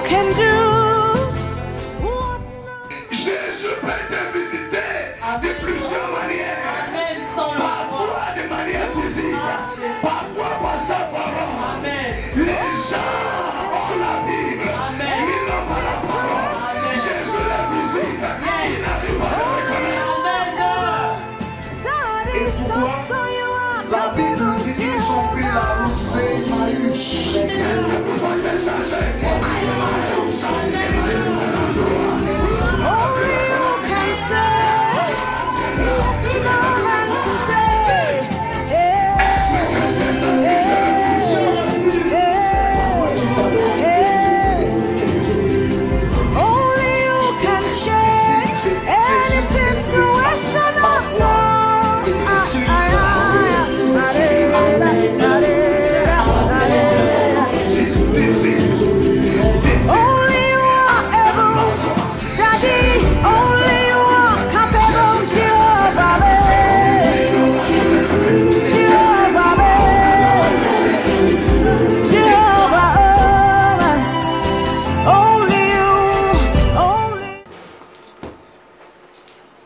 can do. Jésus peut te visiter de plusieurs manières. Parfois de manière physique, parfois par sa parole. Les gens ont la Bible, mais n'ont pas la parole. Jésus la visite, il n'arrive pas à le reconnaître. Et pourquoi la Bible dit qu'ils ont pris la route vers Emmaüs.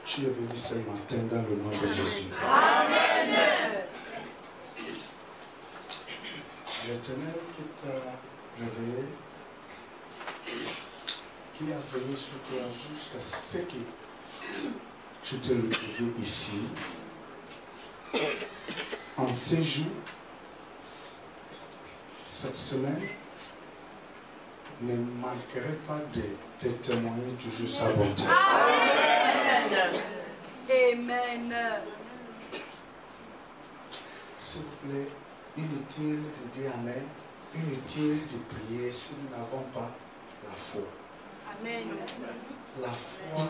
Tu es venu ce matin dans le nom de Jésus. L'Éternel qui t'a réveillé, qui a veillé sur toi jusqu'à ce que tu te retrouves ici, en ces jours, cette semaine, ne manquerait pas de te témoigner toujours sa bonté. Amen. S'il vous plaît, inutile de dire Amen, inutile de prier si nous n'avons pas la foi. Amen. La foi,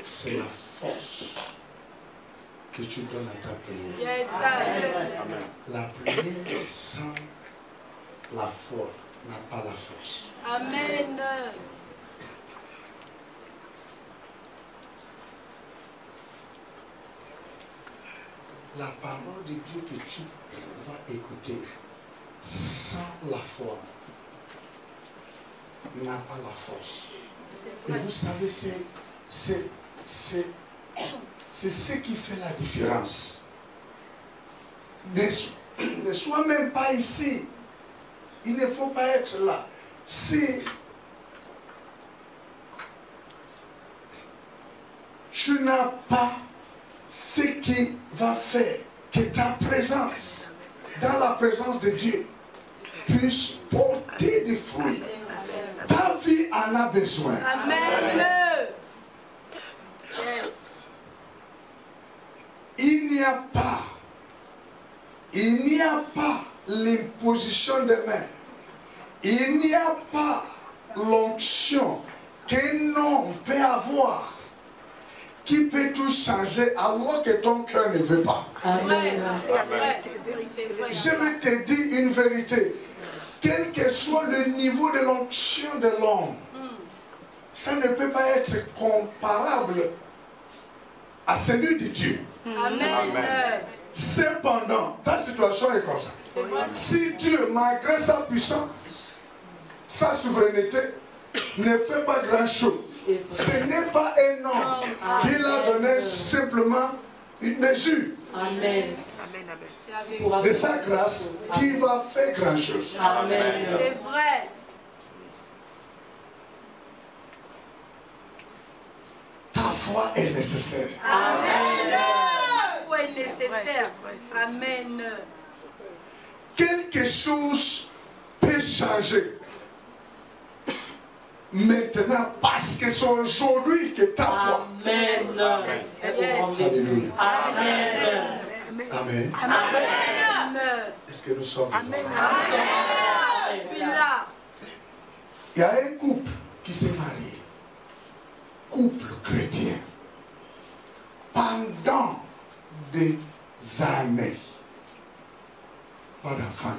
c'est la force que tu donnes à ta prière. Yes, sir. La prière sans la foi n'a pas la force. Amen. La parole de Dieu que tu vas écouter sans la foi n'a pas la force. Et vous savez, c'est ce qui fait la différence. Ne sois même pas ici. Il ne faut pas être là. Si tu n'as pas ce qui va faire que ta présence, dans la présence de Dieu, puisse porter des fruits, ta vie en a besoin. Amen. Yes. Il n'y a pas l'imposition des mains. Il n'y a pas l'onction qu'un homme peut avoir qui peut tout changer alors que ton cœur ne veut pas. Amen. Je vais te dire une vérité. Quel que soit le niveau de l'onction de l'homme, ça ne peut pas être comparable à celui de Dieu. Amen. Cependant, ta situation est comme ça. Si Dieu, malgré sa puissance, sa souveraineté, ne fait pas grand-chose, ce n'est pas un homme qui l'a donné simplement une mesure de sa grâce qui va faire grand-chose. C'est vrai. Ta foi est nécessaire. Amen. La foi est nécessaire. Amen. Quelque chose peut changer. Maintenant, parce que c'est aujourd'hui que ta foi. Amen. Alléluia. Amen. Amen. Amen. Est-ce que nous sommes vivants? Amen. Je suis là. Il y a un couple qui s'est marié. Couple chrétien. Pendant des années. Pas d'enfant.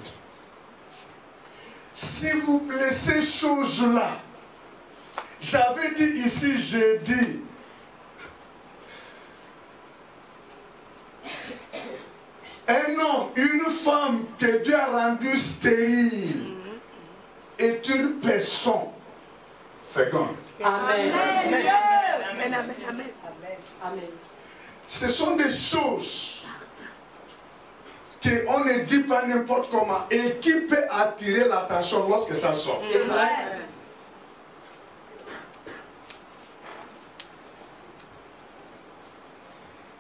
S'il vous plaît, ces choses-là, j'avais dit ici, j'ai dit, un homme, une femme que Dieu a rendu stérile, est une personne féconde. Amen. Amen. Amen. Amen. Amen. Ce sont des choses qu'on ne dit pas n'importe comment et qui peut attirer l'attention lorsque ça sort. C'est vrai.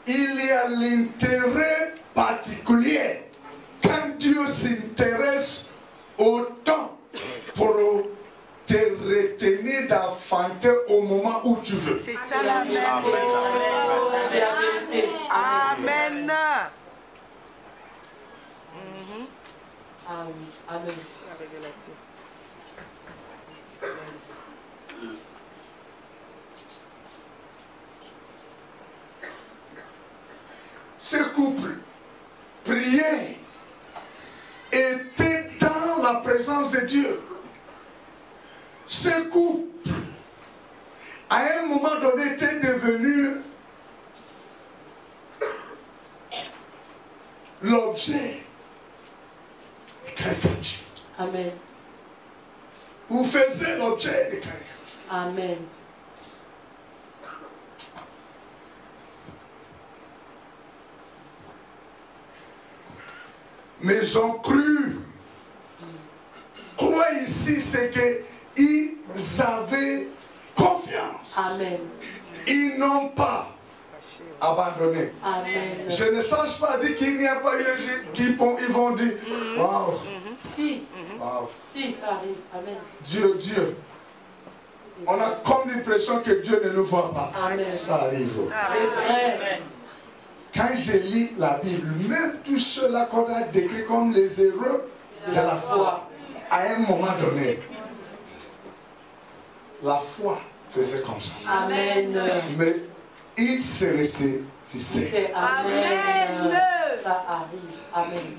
Il y a l'intérêt particulier quand Dieu s'intéresse autant pour te retenir d'enfanter au moment où tu veux. C'est ça la même. C'est la vérité. Amen. Ah oui. Amen. Ce couple priait, était dans la présence de Dieu. Ce couple, à un moment donné, était devenu l'objet de caricatures. Amen. Vous faisiez l'objet de caricatures. Amen. Mais ils ont cru. Croire ici, c'est qu'ils avaient confiance. Amen. Ils n'ont pas abandonné. Amen. Je ne change pas dire qu'il n'y a pas eu un jour qui vont dire waouh, Si. waouh, Si, ça arrive. Amen. Dieu, Dieu. On a comme l'impression que Dieu ne nous voit pas. Amen. Ça arrive. C'est vrai. Quand je lis la Bible, même tout cela qu'on a décrit comme les héros de la foi, à un moment donné, la foi faisait comme ça. Amen. Mais il se ressuscitait. C'est Amen. Amen. Ça arrive. Amen.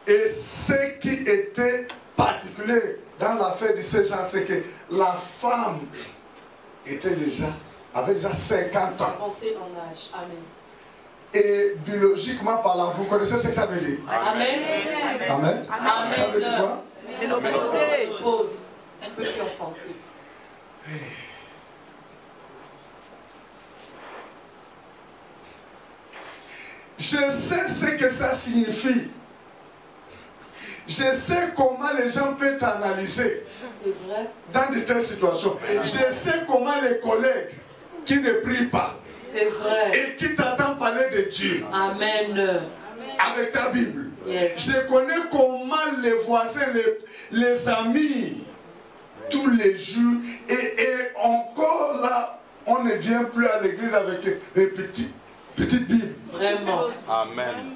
Et ce qui était particulier dans l'affaire de ces gens, c'est que la femme avait déjà 50 ans. Avancez en âge. Amen. Et biologiquement parlant, vous connaissez ce que ça veut dire? Amen. Amen. Amen. Ça veut dire quoi? Et l'opposé. Pause. Un peu plus enfanté. Je sais ce que ça signifie. Je sais comment les gens peuvent analyser C'est vrai. dans de telles situations. Je sais comment les collègues qui ne prient pas C'est vrai. et qui t'entendent parler de Dieu Amen. avec ta Bible. Yes. Je connais comment les voisins, les amis, tous les jours, et encore là, on ne vient plus à l'église avec les petites Bibles. Vraiment. Amen.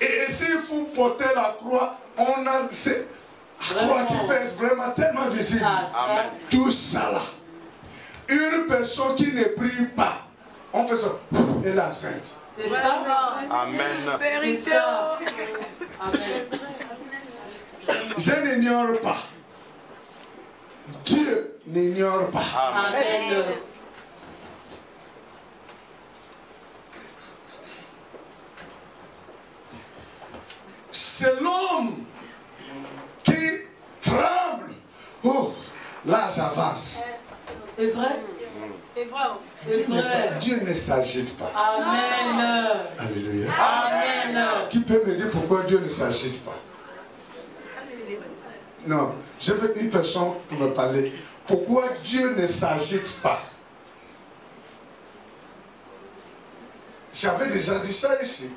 Et s'il faut porter la croix, on a cette croix qui pèse vraiment tellement visible. Ah, ça. Amen. Tout ça là. Une personne qui ne prie pas, on fait ça, elle est enceinte. C'est ça. Amen. C'est Vérité. ça. Amen. Je n'ignore pas. Dieu n'ignore pas. Amen. C'est l'homme qui tremble. Oh, là j'avance. C'est vrai. C'est vrai. C'est vrai. Dieu ne s'agite pas. Amen. Alléluia. Amen. Qui peut me dire pourquoi Dieu ne s'agite pas? Non, je veux une personne pour me parler. Pourquoi Dieu ne s'agite pas? J'avais déjà dit ça ici.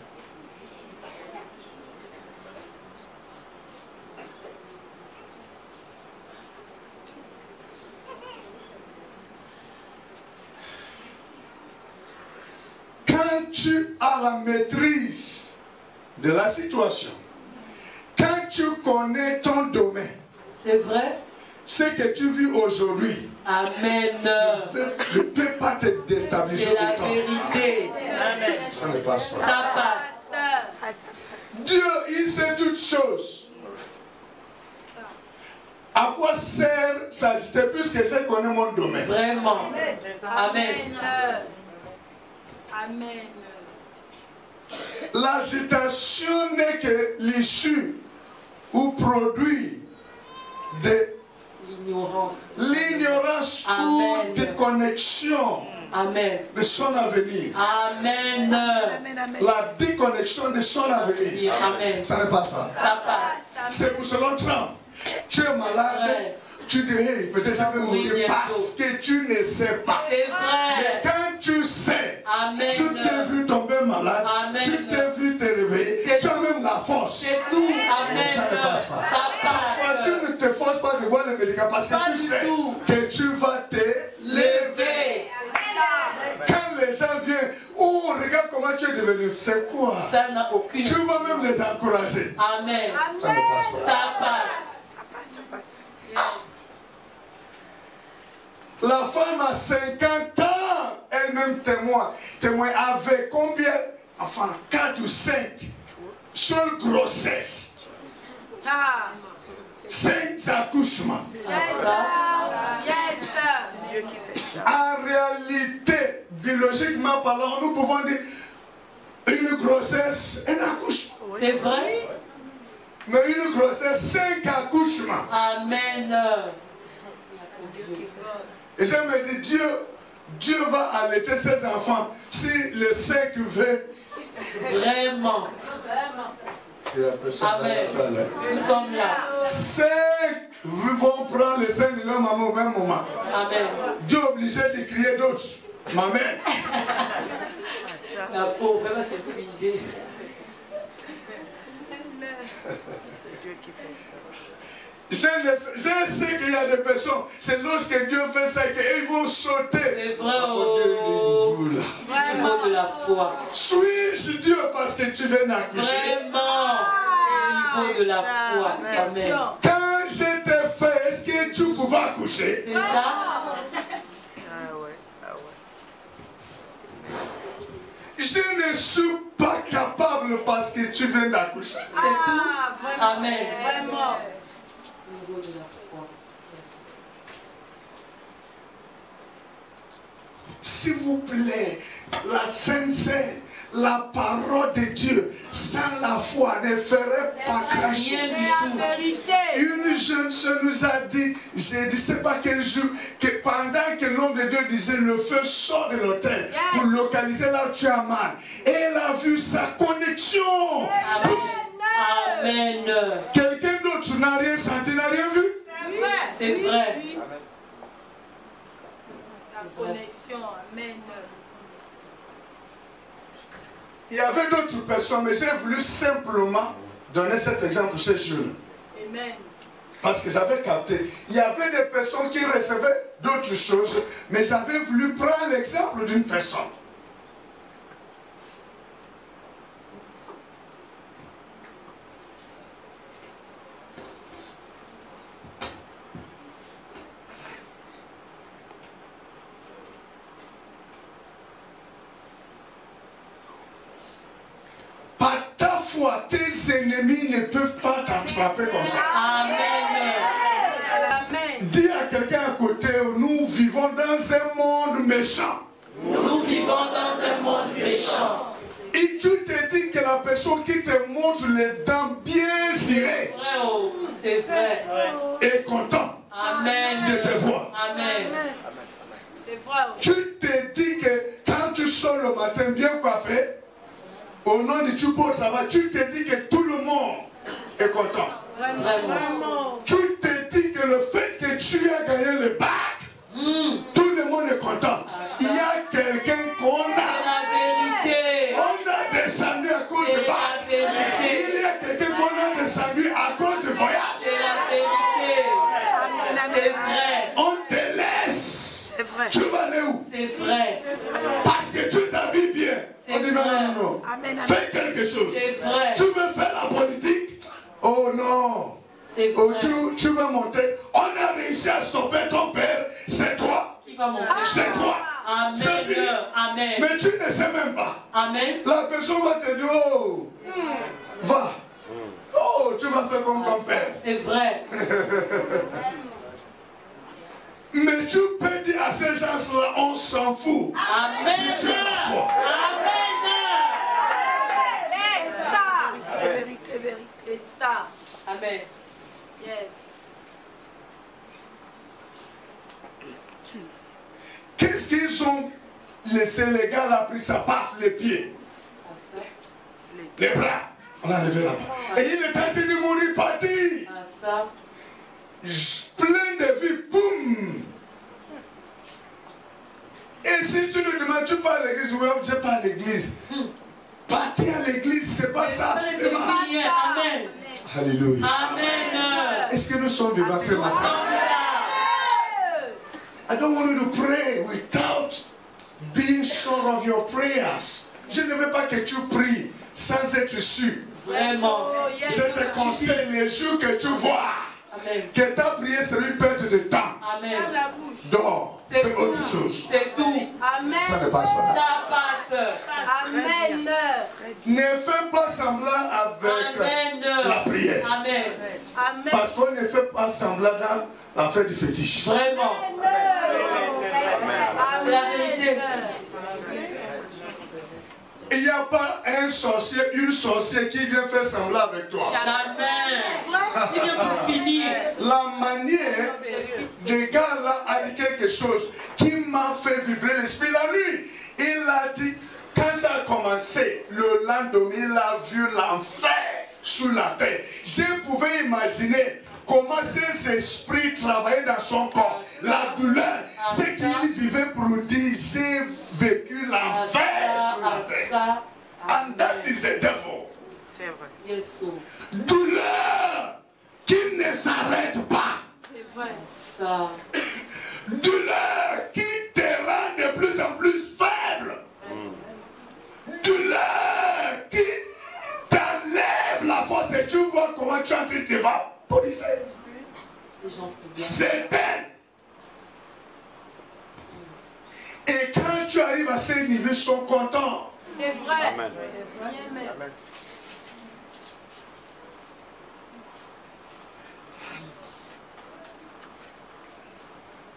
Quand tu as la maîtrise de la situation, quand tu connais ton domaine, C'est vrai. ce que tu vis aujourd'hui Amen. ne peut pas te déstabiliser C'est la autant. vérité. Ça ne passe pas. Ça passe. Ah, ça passe. Dieu, il sait toutes choses. À quoi sert s'agiter puisque je connais mon domaine? Vraiment. Amen. Amen. L'agitation n'est que l'issue ou produit de l'ignorance ou déconnexion de son avenir. Amen. La déconnexion de son avenir. Amen. Ça ne passe pas. Ça passe. C'est pour cela que tu es malade. Tu te dis, peut-être je vais mourir parce que tu ne sais pas. C'est vrai. Mais quand tu sais, Amen. tu t'es vu tomber malade, Amen. tu t'es vu te réveiller, tu as même la force. C'est tout. Amen. Ça ne passe pas. Ça passe. Tu ne te forces pas de boire les médicaments parce que Pas tu du sais tout. que tu vas te lever. Quand les gens viennent, oh regarde comment tu es devenu, c'est quoi? Ça n'a aucune. Tu vas même les encourager. Amen. Ça ne passe pas. Ça passe. Ça passe, ça passe. La femme a 50 ans, elle-même témoin avec combien? Enfin, 4 ou 5. Seule grossesse. 5 accouchements. C'est Dieu qui fait ça. En réalité, biologiquement parlant, nous pouvons dire une grossesse, un accouchement. C'est vrai. Mais une grossesse, 5 accouchements. Amen. Et je me dis, Dieu va allaiter ses enfants si le 5 veut. Vraiment. Il y a personne dans la salle. Nous sommes là. 5 vont prendre le sein de leur maman au même moment. Amen. Dieu est obligé de crier d'autres. Ma mère. La pauvre, vraiment, c'est brisé. C'est Dieu qui fait ça. Je sais qu'il y a des personnes, c'est lorsque Dieu fait ça qu'ils vont sauter. C'est vrai. Il faut de la foi. Suis-je Dieu parce que tu viens d'accoucher? Vraiment. Il faut de la foi. Amen. Quand je t'ai fait, est-ce que tu pouvais accoucher? C'est ça. Je ne suis pas capable parce que tu viens d'accoucher. C'est tout. Amen. Vraiment. Au niveau de la foi. S'il vous plaît, la sainteté, la parole de Dieu, sans la foi, ne ferait pas grand-chose. La vérité. Une jeune sœur nous a dit, je ne sais pas quel jour, que pendant que l'homme de Dieu disait le feu sort de l'autel pour localiser là où tu as mal, et elle a vu sa connexion. Amen. Quelqu'un d'autre n'a rien senti, n'a rien vu. C'est vrai. La connexion. Amen. Il y avait d'autres personnes, mais j'ai voulu simplement donner cet exemple ce jour. Amen. Parce que j'avais capté. Il y avait des personnes qui recevaient d'autres choses, mais j'avais voulu prendre l'exemple d'une personne. Par ta foi, tes ennemis ne peuvent pas t'attraper comme ça. Amen. Amen. Dis à quelqu'un à côté, nous vivons dans un monde méchant. Nous vivons dans un monde méchant. Et tu te dis que la personne qui te montre les dents bien cirées C'est vrai. est content Amen. de te voir. Amen. C'est vrai. Tu te dis que quand tu sors le matin bien coiffé, au nom de Dieu pour le travail, tu te dis que tout le monde est content. Vraiment. Tu te dis que le fait que tu as gagné le bac, tout le monde est content. Il y a quelqu'un qu'on C'est a. la vérité. On a descendu à cause C'est du bac. la vérité. Il y a quelqu'un qu'on a descendu à cause du voyage. C'est la vérité. C'est vrai. On te laisse. C'est vrai. Tu vas aller où? C'est vrai. Parce que tu t'habilles bien. On dit non, non, non, non. Amen. Fais quelque chose. C'est vrai. Tu veux faire la politique? Oh non. C'est Oh, vrai. tu veux monter? On a réussi à stopper ton père. C'est toi. Qui va monter? C'est toi. C'est Amen. fini. Amen. Mais tu ne sais même pas. Amen. La personne va te dire, oh, va. Oh, tu vas faire comme ton père. C'est vrai. Mais tu peux dire à ces gens-là, on s'en fout. Amen. Si tu as la foi. Amen. C'est ça. C'est vérité, vérité. C'est ça. Amen. Yes. Qu'est-ce qu'ils ont laissé? Les gars là, pris ça, paf, les pieds. Les bras. On a levé la main. Et il est en train de mourir, parti. Plein de vie, boum. Et si tu nous demandes, tu pars à l'église, oui, je pars à l'église. Partir à l'église, c'est pas ça. Amen. Alléluia. Amen. Est-ce que nous sommes vivants ce matin? I don't want you to pray without being sure of your prayers. Je ne veux pas que tu pries sans être sûr. Vraiment. Je te conseille les jours que tu vois. Amen. Que ta prière sera une perte de temps. Amen. Dors, fais autre chose. C'est tout. Amen. Ça ne passe pas. Ça passe. Amen. Ne fais pas semblant avec la prière. Amen. Amen. Parce qu'on ne fait pas semblant dans l'affaire du fétiche. Vraiment. C'est la vérité. Il n'y a pas un sorcier, une sorcière qui vient faire semblant avec toi. Amen. Il vient pour finir. La manière de gars là a dit quelque chose qui m'a fait vibrer l'esprit la nuit. Il a dit, quand ça a commencé, le lendemain, il a vu l'enfer sous la terre. Je pouvais imaginer comment ces esprits travaillaient dans son corps. La douleur, c'est qu'il vivait pour dire, j'ai vécu l'enfer sur la terre. And that is the devil. C'est vrai. Douleur qui ne s'arrête pas. C'est vrai. Ça. Douleur qui te rend de plus en plus faible. Douleur qui t'enlève la force et tu vois comment tu es en train de te vaporiser. C'est peine. Et quand tu arrives à ces niveaux, ils sont contents. C'est vrai. Amen. Amen.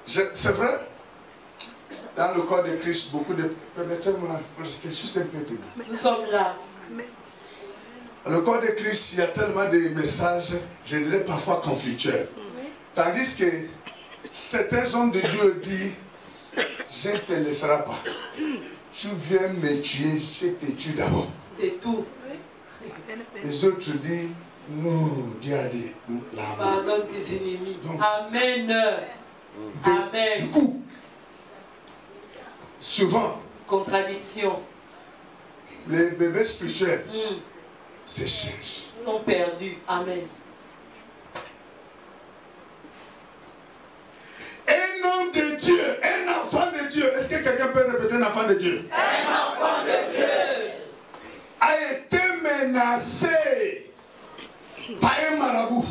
C'est vrai. Dans le corps de Christ, beaucoup de... Permettez-moi, restez juste un peu debout. Nous sommes là. Dans le corps de Christ, il y a tellement de messages, je dirais parfois conflictuels. Tandis que certains hommes de Dieu disent, je ne te laisserai pas. Tu viens me tuer, je te tue d'abord. C'est tout. Les autres disent, non, Dieu a dit, l'amour. Pardonne tes ennemis. Donc, Amen. Amen. Du coup, souvent, Contradiction. les bébés spirituels se cherchent. Sont perdus. Amen. Un homme de Dieu, un enfant de Dieu, est-ce que quelqu'un peut répéter un enfant de Dieu? Un enfant de Dieu a été menacé par un marabout.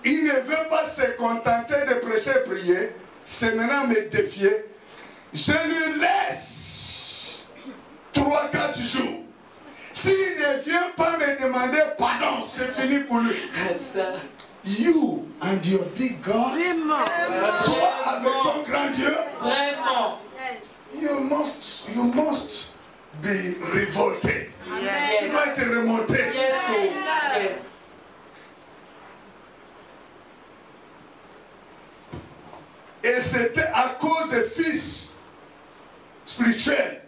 Il ne veut pas se contenter de prêcher et prier, c'est maintenant me défier. Je lui laisse 3-4 jours. S'il ne vient pas me demander pardon, c'est fini pour lui. You and your big God. Vraiment. Toi avec ton grand Dieu. Vraiment. You must be revolted. Yes. Tu dois être remonté. Yes. Et c'était à cause des fils spirituels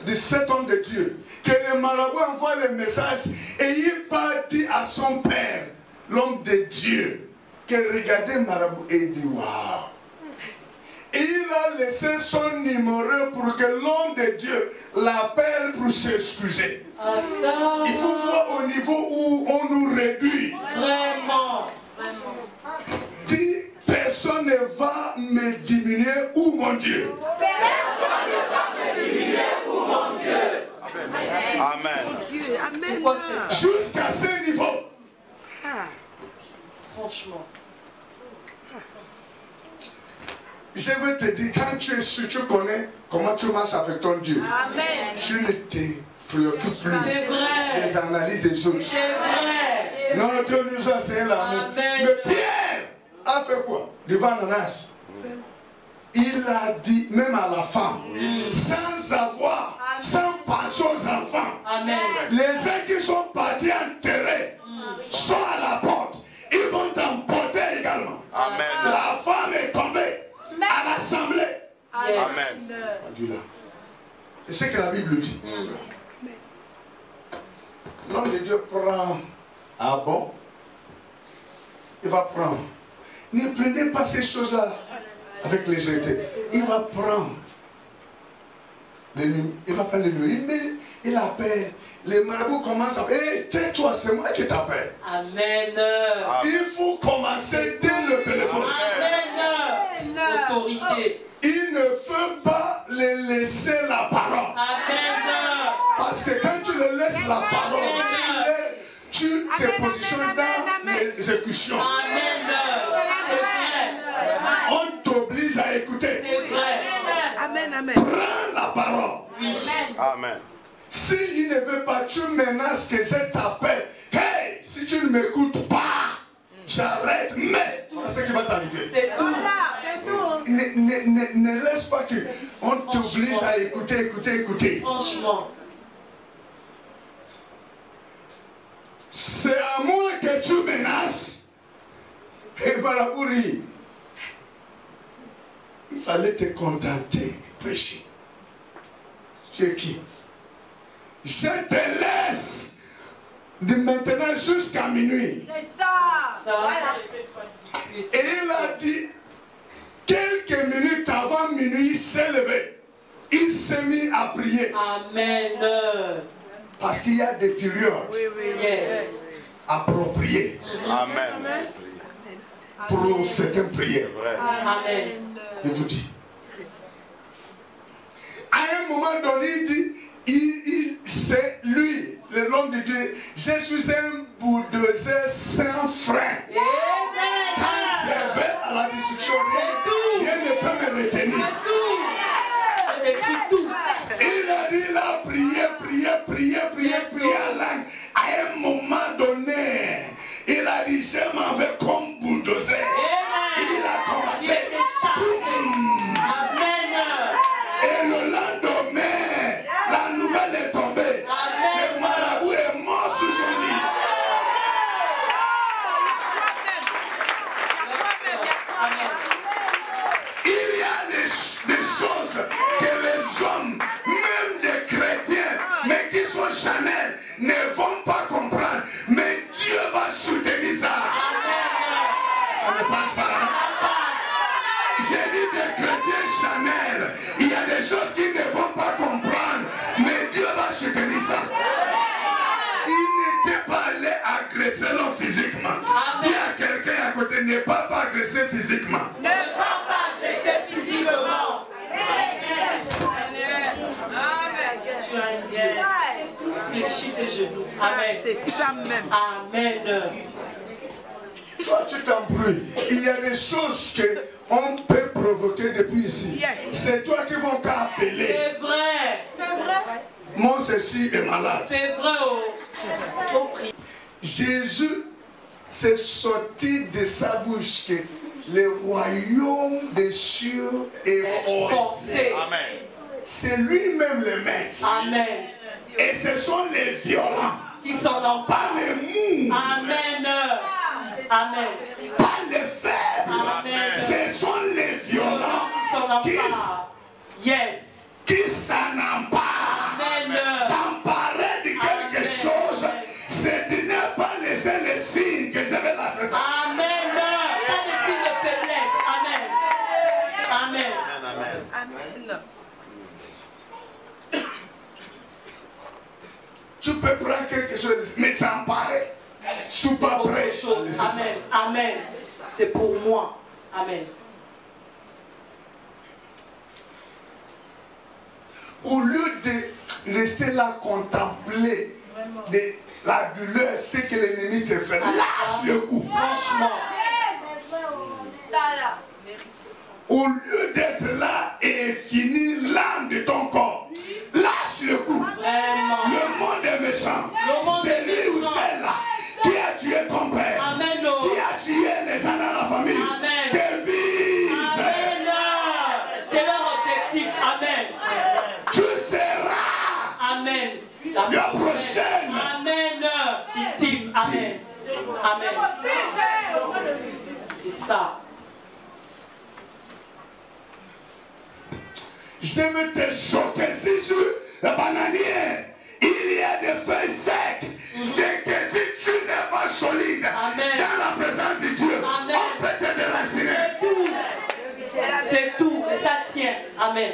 de cet homme de Dieu que le marabout envoie le message et il part dire à son père, l'homme de Dieu, que regardez marabout et il dit waouh. Et il a laissé son numéro pour que l'homme de Dieu l'appelle pour s'excuser. Il faut voir au niveau où on nous réduit. Vraiment. Dis, personne ne va me diminuer ou mon Dieu. Personne ne va me diminuer ou mon Dieu. Amen. Dieu, amen. Jusqu'à ce niveau. Franchement. Je veux te dire, quand tu es sûr, tu connais comment tu marches avec ton Dieu. Amen. Tu ne te préoccupes plus des analyses des autres. C'est vrai. Non, Dieu nous a enseigné l'amour. Mais Pierre a fait quoi devant Ananas? Il a dit, même à la femme, sans pensé aux enfants. Amen. Les gens qui sont partis enterrer sont à la porte. Ils vont t'emporter également. Amen. La femme est tombée à l'assemblée. Amen. C'est ce que la Bible dit. L'homme de Dieu prend. Ah bon? Il va prendre. Ne prenez pas ces choses-là avec légèreté. Il va prendre. Il va prendre le numéro. Il appelle. Les marabouts commencent à... Hé, tais-toi, c'est moi qui t'appelle. Amen. Il faut commencer dès le téléphone. Amen. Autorité. Il ne faut pas les laisser la parole. Amen. Parce que quand tu le laisses la parole, tu te positionnes dans l'exécution. Amen. C'est vrai. On t'oblige à écouter. C'est vrai. Amen, amen. Prends la parole. Oui. Amen. S'il ne veut pas, tu menaces que je t'appelle. Hey, si tu ne m'écoutes pas, j'arrête. Mais, voilà ce qui va t'arriver. C'est tout. C'est tout. Ne laisse pas qu'on t'oblige à écouter. Franchement. C'est à moi que tu menaces. Et Barabouri, il fallait te contenter de prêcher. Tu es qui? Je te laisse de maintenant jusqu'à minuit. C'est ça. Voilà. Et il a dit, quelques minutes avant minuit, il s'est levé. Il s'est mis à prier. Amen. Parce qu'il y a des périodes Yes. appropriées Amen. pour certaines prières. Amen. Je vous dis. À un moment donné, il dit, c'est lui, l'homme de Dieu. Je suis un bulldozer sans frein. Quand je vais à la destruction, rien ne peut me retenir. Il a dit, il a prié à langue. À un moment donné, il a dit, je m'en vais comme bulldozer. Il a commencé. Et le lendemain, la nouvelle est tombée. Le marabout est mort sous son lit. Il y a des choses que les hommes, même des chrétiens, mais qui sont charnels, ne vont pas comprendre. Mais Dieu va soutenir ça. Ça ne passe pas là. J'ai dit des chrétiens charnels. Il y a des choses qu'ils ne vont pas comprendre. Mais Dieu va soutenir ça. Il n'était pas allé agresser l'homme physiquement. Dis à quelqu'un à côté, n'est pas agresser physiquement. Ne pas agresser physiquement. Tu as une guerre. Fléchis tes genoux. Amen. C'est ça même. Amen. Toi, tu t'embrouilles. Il y a des choses qu'on peut provoquer depuis ici. Yes. C'est toi qui vont appeler. C'est vrai. C'est vrai. Mon ceci est malade. C'est vrai. Oh. Jésus s'est sorti de sa bouche que le royaume des cieux est forcé. Amen. C'est lui-même le maître. Amen. Et ce sont les violents. Qui s'en emparent. Pas les mous. Amen. Amen. Pas les faibles. Amen. Ce sont les violents qui s'en emparent. Amen. S'emparer de quelque chose, c'est de ne pas laisser les signes que j'avais lâché ça. Amen. Pas de signe de faiblesse. Amen. Amen. Amen. Tu peux prendre quelque chose, mais s'emparer. Sous pas prêt. Amen. Amen. C'est pour moi. Amen. Au lieu de rester là contempler la douleur, ce que l'ennemi te fait, lâche le coup. Franchement. Au lieu d'être là et finir l'âme de ton corps, lâche le coup. Vraiment. Le monde est méchant. C'est lui ou celle-là qui a tué ton père, Amen. qui a tué les gens dans la famille, Amen. te vise. Amen. C'est leur objectif. Amen. Tu seras prochaine. Amen. Team. Amen. Amen. C'est ça. Je veux te choquer si sur le bananier, il y a des feuilles secs. C'est que si tu n'es pas solide dans la présence de Dieu, on peut te déraciner. C'est tout. Ça tient. Amen.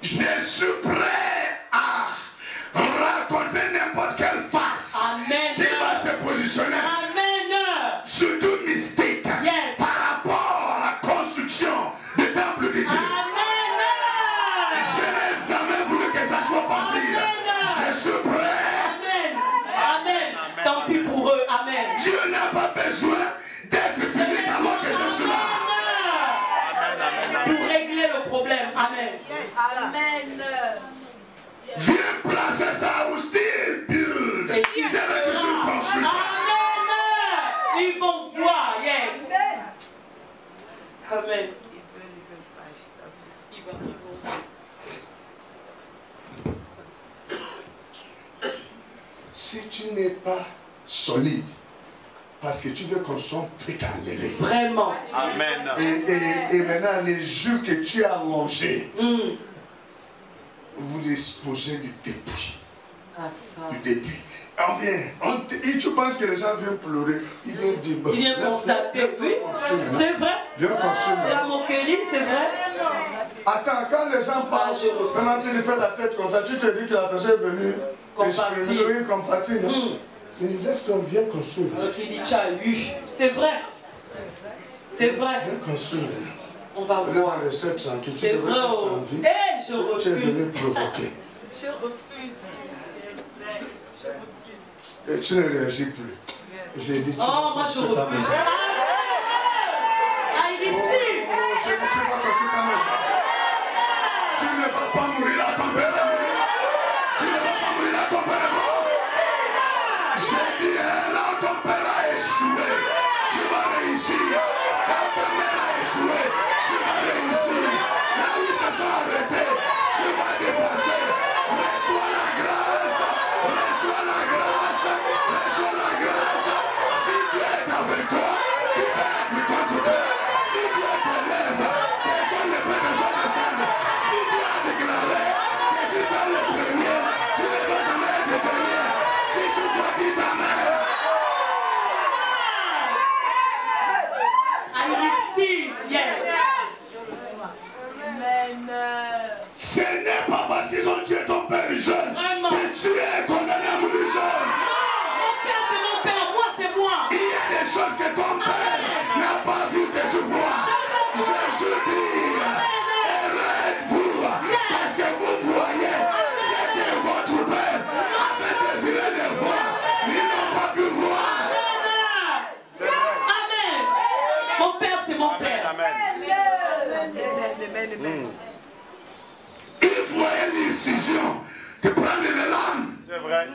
Je suis prêt à rencontrer n'importe quelle face qui va se positionner. Surtout mystique par rapport à la construction du temple de Dieu. Je n'ai jamais voulu que ça soit facile. Je suis prêt. Amen. Tant pis pour eux. Amen. Dieu n'a pas besoin d'être physique alors que je suis là. Pour régler le problème. Amen. Amen. Viens placer ça où still build. Je vais toujours construire ça. Amen. Ils vont voir. Yes. Amen. Si tu n'es pas solide, parce que tu veux qu'on soit prêt à enlever. Vraiment. Amen. Et maintenant, les jours que tu as allongés, vous disposez du débris. Du débris. On vient. Et tu penses que les gens viennent pleurer. Ils viennent dire. Ils viennent constater. Oui. C'est vrai. Viens construire. C'est la moquerie, c'est vrai. Attends, quand les gens parlent, maintenant tu lui fais la tête comme ça, tu te dis que la personne est venue exprimer, compatir. Mais laisse-toi bien construire. Qui dit tu as eu. C'est vrai. C'est vrai. Viens construire. On va voir. C'est vrai. Je refuse. Tu es venu provoquer. Je refuse. Et tu ne réagis plus. J'ai dit tu moi je refuse. Tu vas construire ta maison. Tu ne vas pas mourir là, ton père est mort. Tu ne vas pas mourir là, ton père est mort. J'ai dit, là où ton père a échoué, tu vas réussir. Là où ta mère a échoué, tu vas réussir. Là où ils se sont arrêtés, tu vas dépasser. Reçois la grâce. Reçois la grâce. Reçois la grâce. Si Dieu est avec toi, tu peux être contre toi. Si Dieu t'élève, personne ne peut te faire descendre. Si Dieu a déclaré que tu seras le premier, tu ne vas jamais être le premier. Si tu dois dire ta mère. I receive, yes. Amen. Ce n'est pas parce qu'ils ont tué ton père jeune que tu es condamné à mourir jeune. Non, mon père c'est mon père, moi c'est moi. Il y a des choses que ton père n'a pas vu que tu vois. Je dis, arrête-vous, parce que vous voyez ce que votre père avait désiré de voir. Ils n'ont pas pu voir. Amen. Mon père c'est mon père. Amen. Il voyait l'incision de prendre une lame. C'est vrai.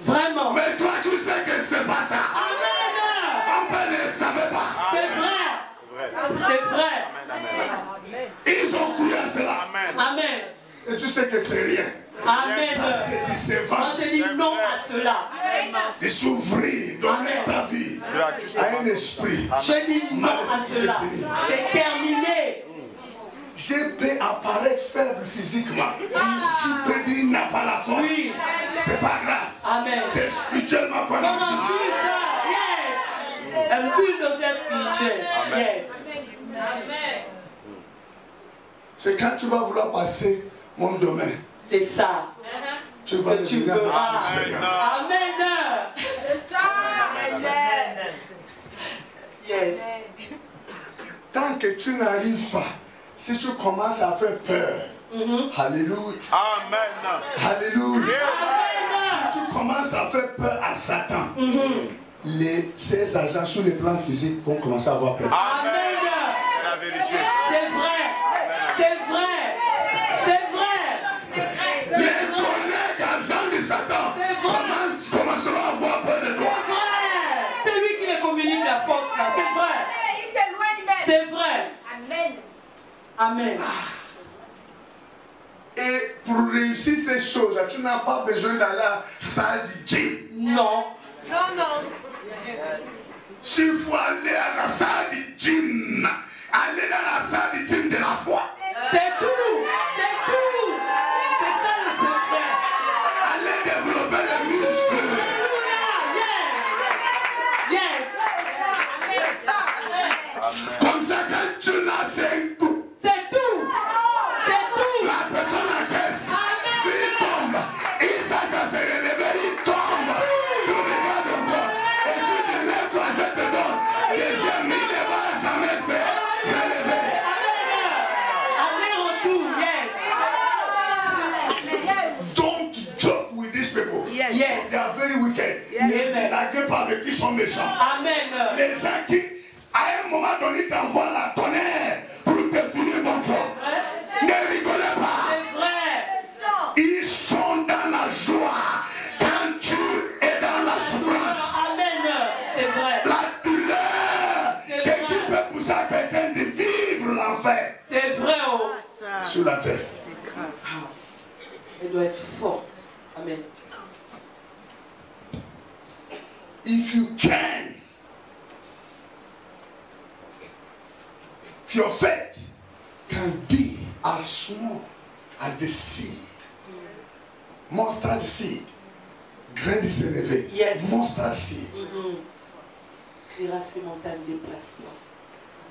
Vraiment. Mais toi, tu sais que c'est pas ça. Amen. Ton père ne savait pas. C'est vrai. C'est vrai. Ils ont cru à cela. Amen. Amen. Et tu sais que c'est rien. Amen. Ça, c'est décevant. Moi je dis non à cela. De s'ouvrir, donner ta vie à un esprit. Je dis non à cela. C'est terminé. Je peux apparaître faible physiquement. Je peux dire qu'il n'a pas la force. Oui. C'est pas grave. Amen. C'est spirituellement qu'on a Comme un besoin. juge. Yes. Un bulldozer spirituel. Yes. Amen. C'est quand tu vas vouloir passer mon domaine. C'est ça. Tu vas Que tu devenir veux. avoir l'expérience. Amen. C'est ça. Amen. Yes. Tant que tu n'arrives pas, si tu commences à faire peur, alléluia, Amen. alléluia. Amen. Si tu commences à faire peur à Satan, ces agents sur le plan physique vont commencer à avoir peur. Amen. C'est la vérité. C'est vrai. C'est vrai. C'est vrai. Les collègues agents de Satan commenceront à avoir peur de toi. C'est vrai. C'est lui qui les communique la force là. C'est vrai. Il s'éloigne même. C'est vrai. Amen. Amen. Et pour réussir ces choses, tu n'as pas besoin d'aller à la salle du gym. Non. Non, non. S'il faut aller à la salle du gym, aller dans la salle du gym de la foi. C'est tout. C'est tout. C'est ça le secret. Aller développer les muscles. Comme ça, quand tu lâches un coup, c'est tout. C'est tout. La personne en caisse, s'il tombe, il sache à se relever, il tombe. Tu regardes encore et tu te lèves, toi, je te donne. Deuxième, il ne va jamais se relever. Aller-retour, yes. Don't joke with these people. Yes. They are very wicked. Ne blaguez pas avec qui sont méchants. Amen. Les gens qui, à un moment donné, t'envoient la tonnerre pour te finir mon frère. Ne rigolez pas. C'est vrai. Ils sont dans la joie quand tu es dans la souffrance. Amen. C'est vrai. La douleur que tu peux pousser à quelqu'un de vivre l'enfer. C'est vrai. Oh. Sur la terre. C'est grave. Elle doit être forte. Amen. If you can, if your faith can be as small as the seed, mustard seed, grain de sénévé, Yes. mustard seed, Grâce les montagnes déplace-toi.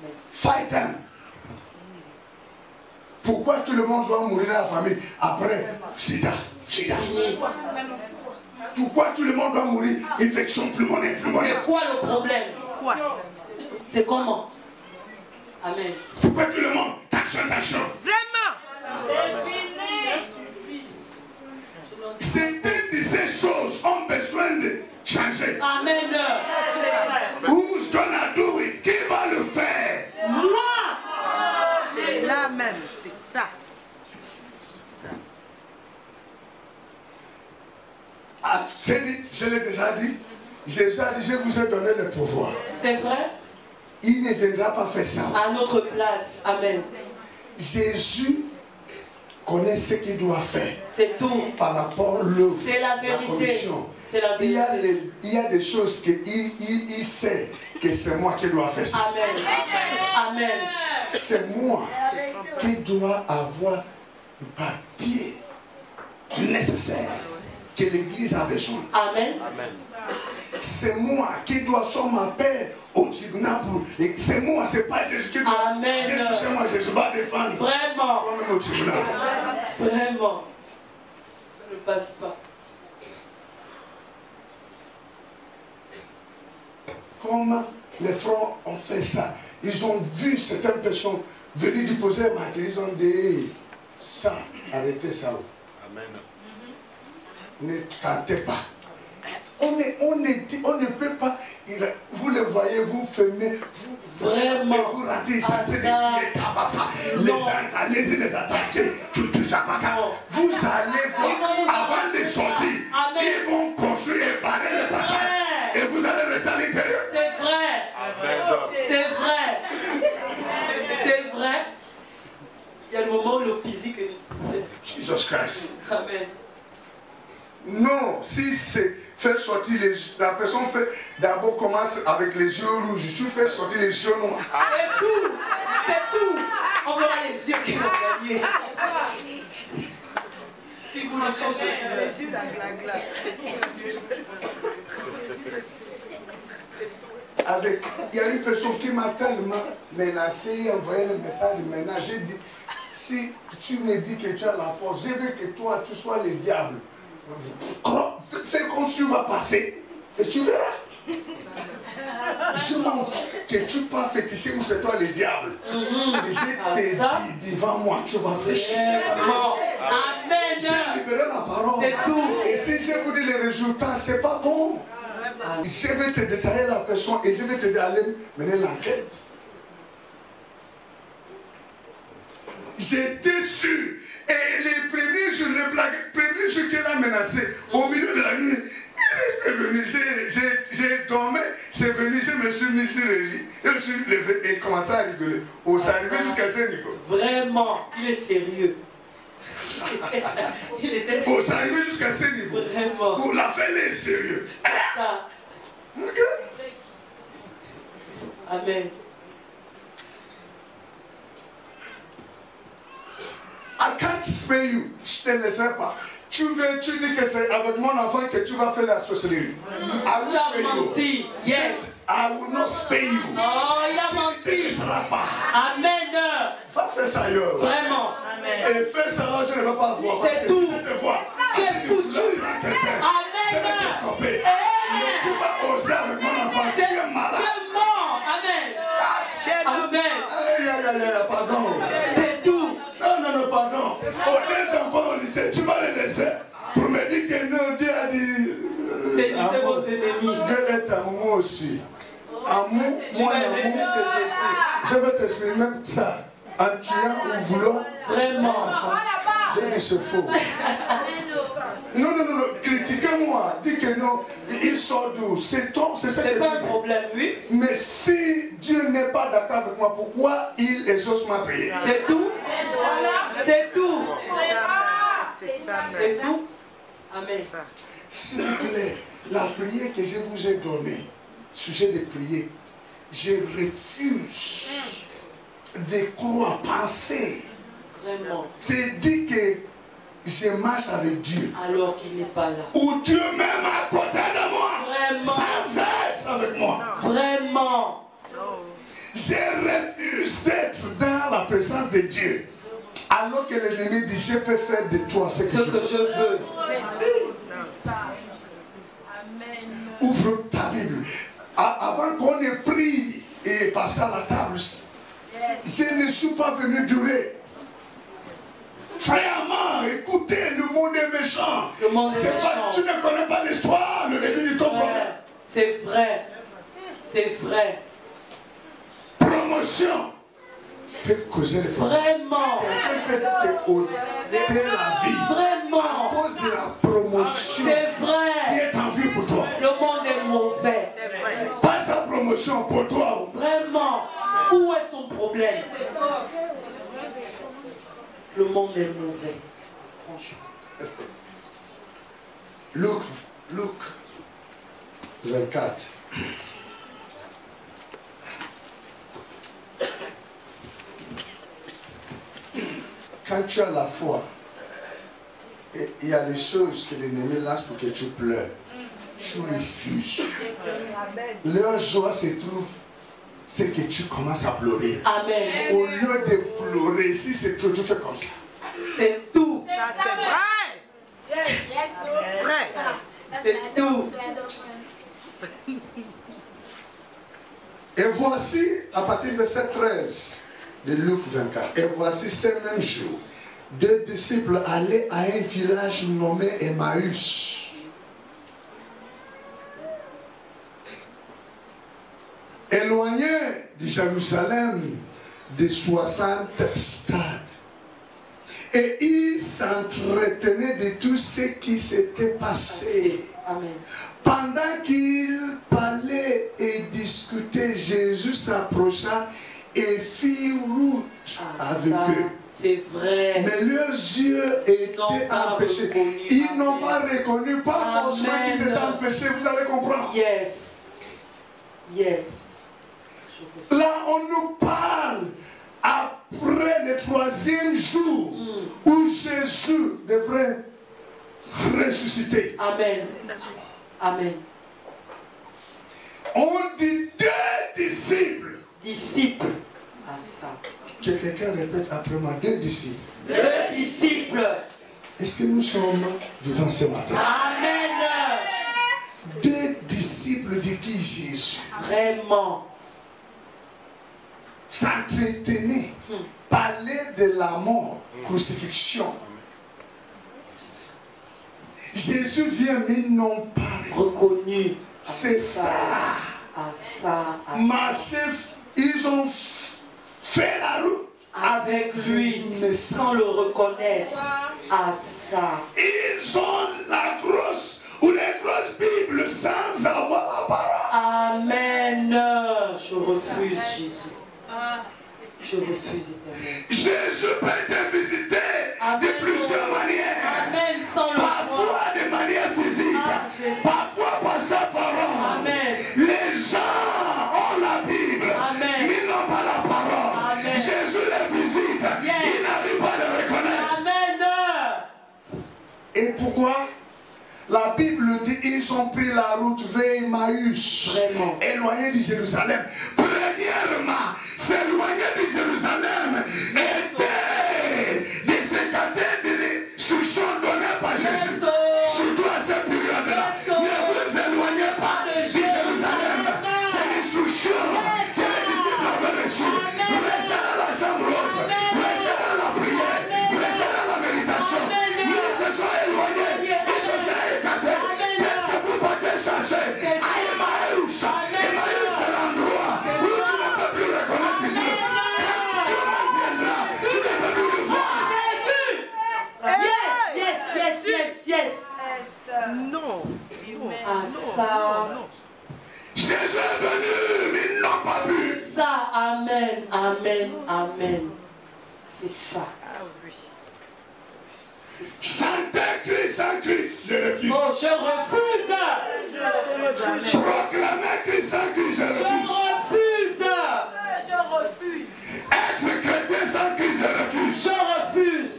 Amen. fight them. Pourquoi tout le monde doit mourir dans la famille après sida? Fini. Pourquoi tout le monde doit mourir infection pulmonaire? C'est quoi le problème? Quoi? C'est comment? Amen. Pourquoi tout le monde? Tension. Vraiment? Certaines de ces choses ont besoin de changer. Amen. Who's gonna do it? Qui va le faire? Moi. C'est là même, c'est ça. Ah, je l'ai déjà dit. Jésus a dit, je vous ai donné le pouvoir. C'est vrai? Il ne viendra pas faire ça. À notre place. Amen. Jésus connaît ce qu'il doit faire C'est tout. par rapport à l'œuvre, C'est la la vérité. commission. C'est la Il vérité. y a des choses qu'il sait que c'est moi qui dois faire ça. Amen. Amen. C'est moi qui dois avoir le papier nécessaire que l'Église a besoin. Amen. C'est moi qui dois sur ma paix au tribunal pour... C'est moi, c'est pas Jésus qui doit... Amen. Jésus, c'est moi, Jésus va défendre. Vraiment. Toi-même au tribunal. Vraiment. Ça ne passe pas. Comment les frères ont fait ça? Ils ont vu certaines personnes venir déposer un matériel, ils ont dit ça, arrêtez ça. Amen. Ne tentez pas. On ne peut pas. Vous le voyez, vous fermez, Vraiment. vous rentrez, ils sont en train de crier Kabassa. Les attaquer, tout ça. Vous allez voir, avant de sortir, ils vont construire et barrer le passage. Et vous allez rester à l'intérieur. C'est vrai. C'est vrai. C'est vrai. Il y a le moment où le physique est nécessaire. Jesus Christ. Amen. Non, si c'est faire sortir la personne fait d'abord commence avec les yeux rouges, tu fais sortir les yeux noirs. C'est tout. C'est tout. On verra les yeux qui vont gagner. Si vous ne changez pas. Les yeux dans la glace. Il y a une personne qui m'a tellement menacé, envoyé le message de menace. J'ai dit, si tu me dis que tu as la force, je veux que toi tu sois le diable. Fais comme tu vas passer et tu verras. Je m'en fous que tu pas féticher ou c'est toi le diable. Et je te dis devant moi, tu vas fléchir. Amen. J'ai libéré la parole. C'est tout. Et si je vous dis les résultats, c'est pas bon. Je vais te détailler la personne et je vais te dire aller mener l'enquête. J'étais sûr. Et les premiers jours, qu'elle a menacé, au milieu de la nuit, il est venu, j'ai dormi, c'est venu, je me me suis mis sur le lit, je me suis levé et commencé à rigoler. Oh, ça arrivait jusqu'à ce niveau. Vraiment, il est sérieux. Il était Oh, ça arrivait jusqu'à ce niveau. Vraiment. Oh, l'affaire est sérieux. Ça. Ok. Amen. I can't spare you. Je ne te laisserai pas. Tu dis que c'est avec mon enfant que tu vas faire la sorcellerie. I will spare you. Menti. Yes. I will not spare you. Oh, il a Tu ne te menti. laisseras pas. Amen. Va faire ça ailleurs. Vraiment. Et fais ça là, je ne vais pas voir. Parce C'est que tout. si je te vois, Tu es tu foutu. je vais te stopper. Mais tu vas oser avec mon enfant. Tu es malade. Tu es mort. Amen. Amen. Aïe, aïe, aïe, aïe, pardon. C'est tout. Non, pardon. Oh, tes enfants au lycée, tu vas les laisser pour me dire que non, Dieu a dit. Délivrez vos ennemis. Dieu est amour aussi. Amour, Tu moi, vas aimer plus amour. que Jésus. Je vais t'expliquer même ça. En tuant ou voulant, Vraiment. j'ai dit c'est faux. Non, critiquez-moi. Dis que non, il sort d'où? C'est ton, c'est ça que C'est tu pas un dis. problème, oui. Mais si Dieu n'est pas d'accord avec moi, pourquoi il exauce ma prière? C'est tout. C'est tout. C'est ça, C'est tout. Amen. S'il vous plaît, la prière que je vous ai donnée, sujet de prier, je refuse de croire, penser. Vraiment. C'est dit que je marche avec Dieu. Alors qu'il n'est pas là. Ou Dieu même à côté de moi. Vraiment. Sans être avec moi. Vraiment. Je refuse d'être dans la présence de Dieu. Alors que l'ennemi dit, je peux faire de toi ce que Ce tu que veux. je veux. Ouvre ta Bible. Avant qu'on ait pris et passé à la table, je ne suis pas venu durer. Frère, écoutez, le monde est méchant. Le monde est C'est pas, méchant. tu ne connais pas l'histoire, le début de ton problème. C'est vrai. C'est vrai. Promotion peut causer le problème. Vraiment. Quelqu'un peut te ôter la vie à Vraiment. cause de la promotion C'est qui vrai. est en vue pour toi. Le monde est mauvais. Pas sa promotion pour toi. Vraiment. Où est son problème? Le monde est mauvais. Franchement. Luc 24. Quand tu as la foi, et il y a des choses que l'ennemi lance pour que tu pleures, tu refuses. Leur joie se trouve, c'est que tu commences à pleurer. Amen. Au lieu de pleurer, si c'est trop, tu fais comme ça. C'est tout. Ça, c'est vrai. Vrai. C'est tout. Et voici, à partir du verset 13 de Luc 24, et voici ces mêmes jours, deux disciples allaient à un village nommé Emmaüs. Éloigné de Jérusalem de 60 stades. Et ils s'entretenaient de tout ce qui s'était passé. Amen. Pendant qu'ils parlaient et discutaient, Jésus s'approcha et fit route avec eux. C'est vrai. Mais leurs yeux étaient empêchés. Ils n'ont pas reconnu, pas forcément qu'ils étaient empêchés, vous allez comprendre. Yes. Yes. Là, on nous parle après le troisième jour où Jésus devrait ressusciter. Amen. Amen. On dit deux disciples. Disciples. À ça. Que quelqu'un répète après moi, deux disciples. Deux disciples. Est-ce que nous sommes vivants ce matin? Amen. Deux disciples de qui Jésus Vraiment. s'entretenaient, parlaient de la mort, crucifixion. Jésus vient, mais ils n'ont pas Reconnu. C'est ça. À ça. À Marcher, ils ont fait la route avec lui. Jésus, mais Sans le reconnaître. À ça. ils ont la grosse ou les grosses Bibles sans avoir la parole. Amen. Je refuse, Jésus. Je refuse, éternel. Jésus peut te visiter de plusieurs manières. Amen. Sans le Parfois de manière physique, parfois par sa parole. Amen. Les gens ont la Bible, Amen. mais n'ont pas la parole. Amen. Jésus les visite, il n'arrive pas à les reconnaître. Amen. Et pourquoi? La Bible dit ils ont pris la route vers Emmaüs, éloigné de Jérusalem. Premièrement, s'éloigner de Jérusalem était de s'écarter de l'instruction donnée par Jésus. Surtout à cette période-là. Ne vous éloignez pas de Jérusalem. C'est l'instruction que les disciples avaient reçue. Restez dans la chambre haute. Restez dans la prière. Restez dans la méditation. Ils se sont éloignés. Ils se sont écartés. Qu'est-ce que vous partez chercher? À Emmaüs. Emmaüs, c'est l'endroit où tu ne peux plus reconnaître Dieu. Quand Dieu viendra, tu ne peux plus le voir. Yes. Non. Ça. Jésus est venu, mais ils n'ont pas vu. C'est ça. Amen. C'est ça. Chanter Christ en Christ, je refuse. Oh, je refuse. Proclamer Christ en Christ, je refuse. Être chrétien sans Christ, je refuse.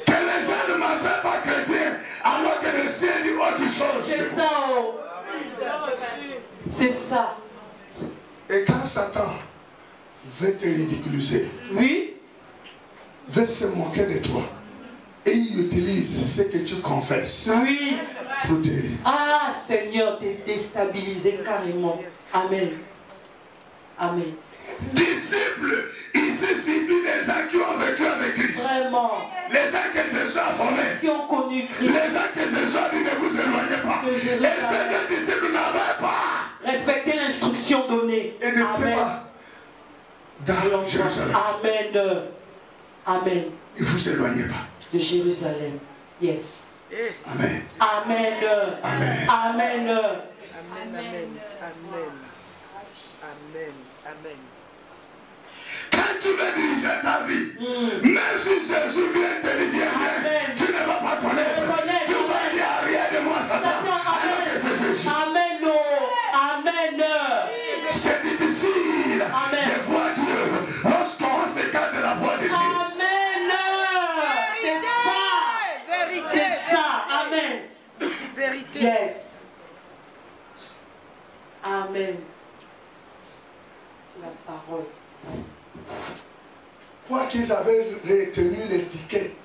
Que les gens ne m'appellent pas chrétien alors que le ciel dit autre chose. C'est ça. Oh. C'est ça. Et quand Satan veut te ridiculiser, Oui. veut se moquer de toi, et il utilise ce que tu confesses Oui. pour te... Ah, Seigneur, t'es déstabilisé carrément. Amen. Disciples, ici signifie les gens qui ont vécu avec Christ. Vraiment. Les gens que Jésus a formés. Qui ont connu Christ. Les gens que Jésus a dit ne vous éloignez pas. Et ces deux disciples n'avaient pas. Respectez l'instruction donnée. Et n'était pas dans Jérusalem. Amen. Ne vous éloignez pas. De Jérusalem. Yes. Amen. Quand tu veux diriger ta vie, même si Jésus vient te dire viens, tu ne vas pas connaître. Tu vas dire arrière de moi Satan, alors que c'est Jésus. Amen. C'est difficile de voir Dieu lorsqu'on s'écarte de la voix de Dieu. C'est ça. Amen. Vérité. Yes. Amen. C'est la parole. Quoi qu'ils avaient retenu l'étiquette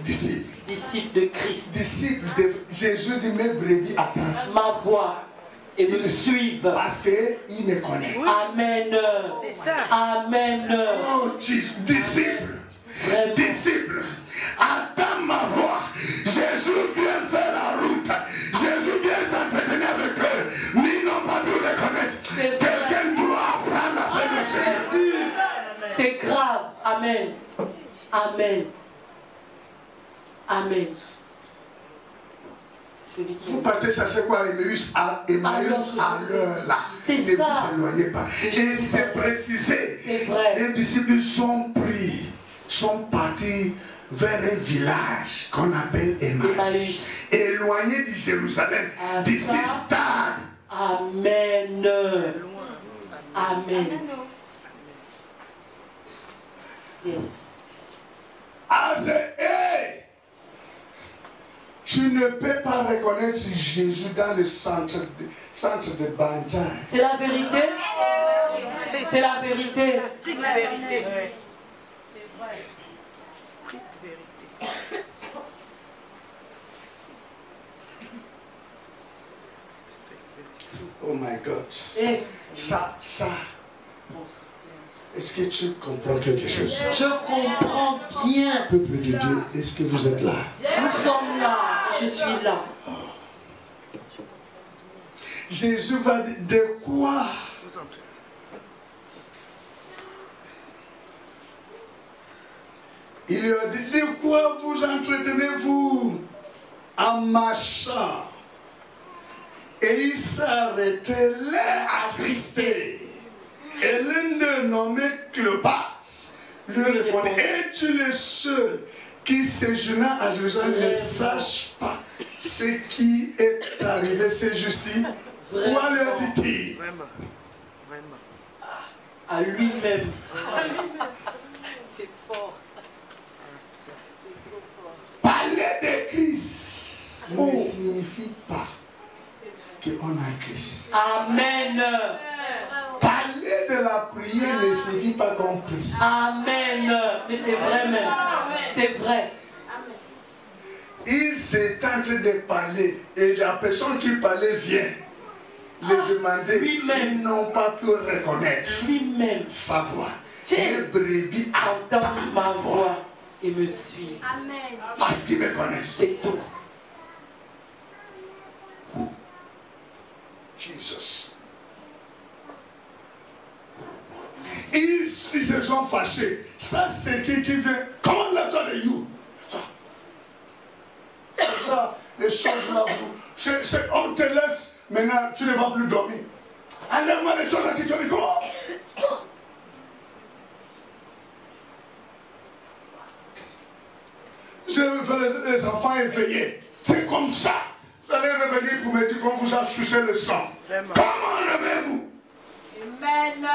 disciple. Disciple de Christ. Disciple de Jésus dit mes brebis attendent Ma voix et me suivent. parce qu'ils me connaissent. Amen. C'est ça. Amen. Oh disciple. Vraiment. Disciple, attends ma voix. Jésus vient faire la route. Jésus vient s'entretenir avec eux. Mais ils n'ont pas pu le reconnaître. Quelqu'un doit prendre la fin de Seigneur. C'est grave. Amen. Celui qui... Vous partez chercher quoi? Emmaüs à l'heure là. Ne vous éloignez pas. Et c'est précisé. C'est vrai. Les disciples sont partis vers un village qu'on appelle Emmaüs. Éloigné de Jérusalem. D'ici stade. Amen. Yes. Ah, c'est hey! Tu ne peux pas reconnaître Jésus dans le centre de Banjan. C'est la vérité. C'est la vérité. Stricte vérité. C'est vrai. Stricte vérité. Oh my God. Et Ça. Est-ce que tu comprends quelque chose? je comprends bien. Peuple de Dieu, est-ce que vous êtes là? Nous sommes là. Je suis là. Jésus va dire, de quoi? Il lui a dit, de quoi vous entretenez-vous en marchant Et il s'arrêtait là attristé. Et l'un d'eux nommé Cléopas lui répondit, es-tu le seul qui séjourna à Jérusalem ne sache pas ce qui est arrivé ces jours-ci? Quoi leur dit-il? Vraiment. Vraiment. À lui-même. C'est fort. Parler de Christ ne signifie pas qu'on a Christ. Amen. Parler de la prière ne signifie pas qu'on prie. Amen. Mais c'est vrai même. C'est vrai. Il s'est en train de parler et la personne qui parlait vient le demander. Lui-même. Ils n'ont pas pu reconnaître Lui-même. sa voix. Tiens. Les brebis Entend attendent ma voix et me suit. Amen. parce qu'ils me connaissent. C'est tout. Jesus. Ils se sont fâchés. Ça, c'est qui vient. Comment lève-toi de you? C'est ça, les choses là. On te laisse, maintenant tu ne vas plus dormir. Enlève-moi les choses là qui tu as dit. Comment? Je veux les enfants éveillés. C'est comme ça. Vous allez revenir pour me dire qu'on vous a sucé le sang. Vraiment. Comment aimez-vous? Amen.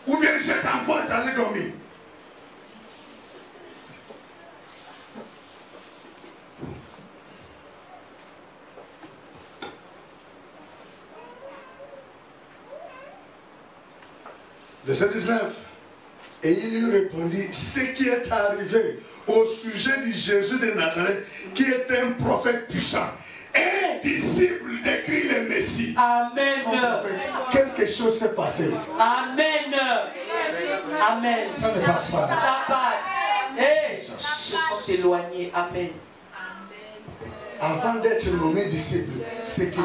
Ou bien cet enfant est allé dormir. Verset 19. Et il lui répondit, ce qui est arrivé au sujet de Jésus de Nazareth, qui est un prophète puissant, un disciple de Christ le Messie. Amen. Quelque chose s'est passé. Amen. Amen. Ça ne passe pas. Ça passe. Hey, je faut t'éloigner. Amen. Avant d'être nommé disciple, c'est que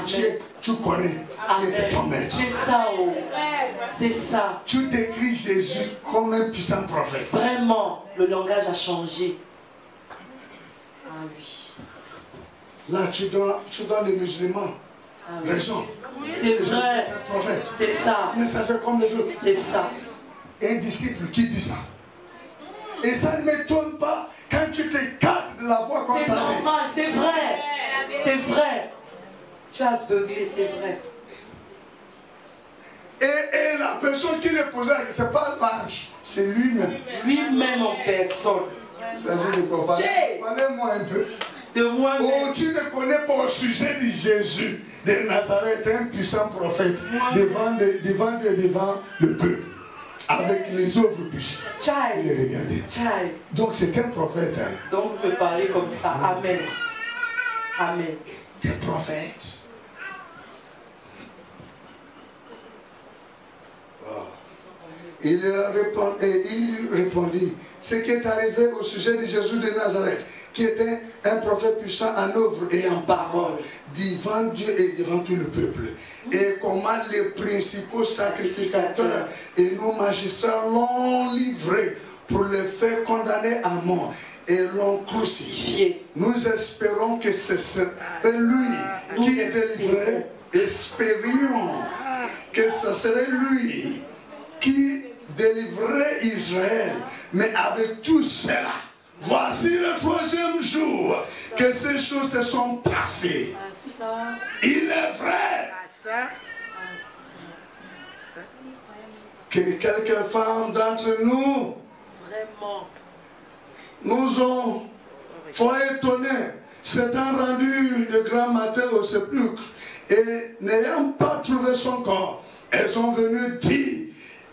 tu connais qui était ton maître. C'est ça, oh. C'est ça. Tu décris Jésus comme un puissant prophète. Vraiment, le langage a changé. Ah oui. Là, tu donnes les musulmans raison. C'est Jésus vrai. est un prophète. C'est ça. Messager comme les autres. C'est ça. Un disciple qui dit ça. Et ça ne m'étonne pas quand tu t'écartes de la voie qu'on C'est t'a dit. normal, c'est vrai. C'est vrai. Tu as aveuglé, c'est vrai. Et la personne qui le posait, ce n'est pas l'âge, c'est lui-même. Lui-même en personne. Il s'agit de quoi? Parlez-moi un peu. De moi-même. Oh, tu ne connais pas au sujet de Jésus de Nazareth, un puissant prophète, devant le peuple, avec les œuvres puissantes. Il est regardé. Donc c'est un prophète. Hein. Donc vous me parlez comme ça. Amen. Amen. Un prophète. Wow. Il lui répondit, ce qui est arrivé au sujet de Jésus de Nazareth, qui était un prophète puissant en œuvre et en parole, devant Dieu et devant tout le peuple. Et comment les principaux sacrificateurs et nos magistrats l'ont livré pour le faire condamner à mort et l'ont crucifié. Nous espérons que ce serait lui qui délivrerait. Espérions que ce serait lui qui délivrerait Israël. Mais avec tout cela, voici le troisième jour que ces choses se sont passées. Il est vrai que quelques femmes d'entre nous nous ont fort étonnés, s'étant rendues de grand matin au sépulcre et n'ayant pas trouvé son corps, elles sont venues dire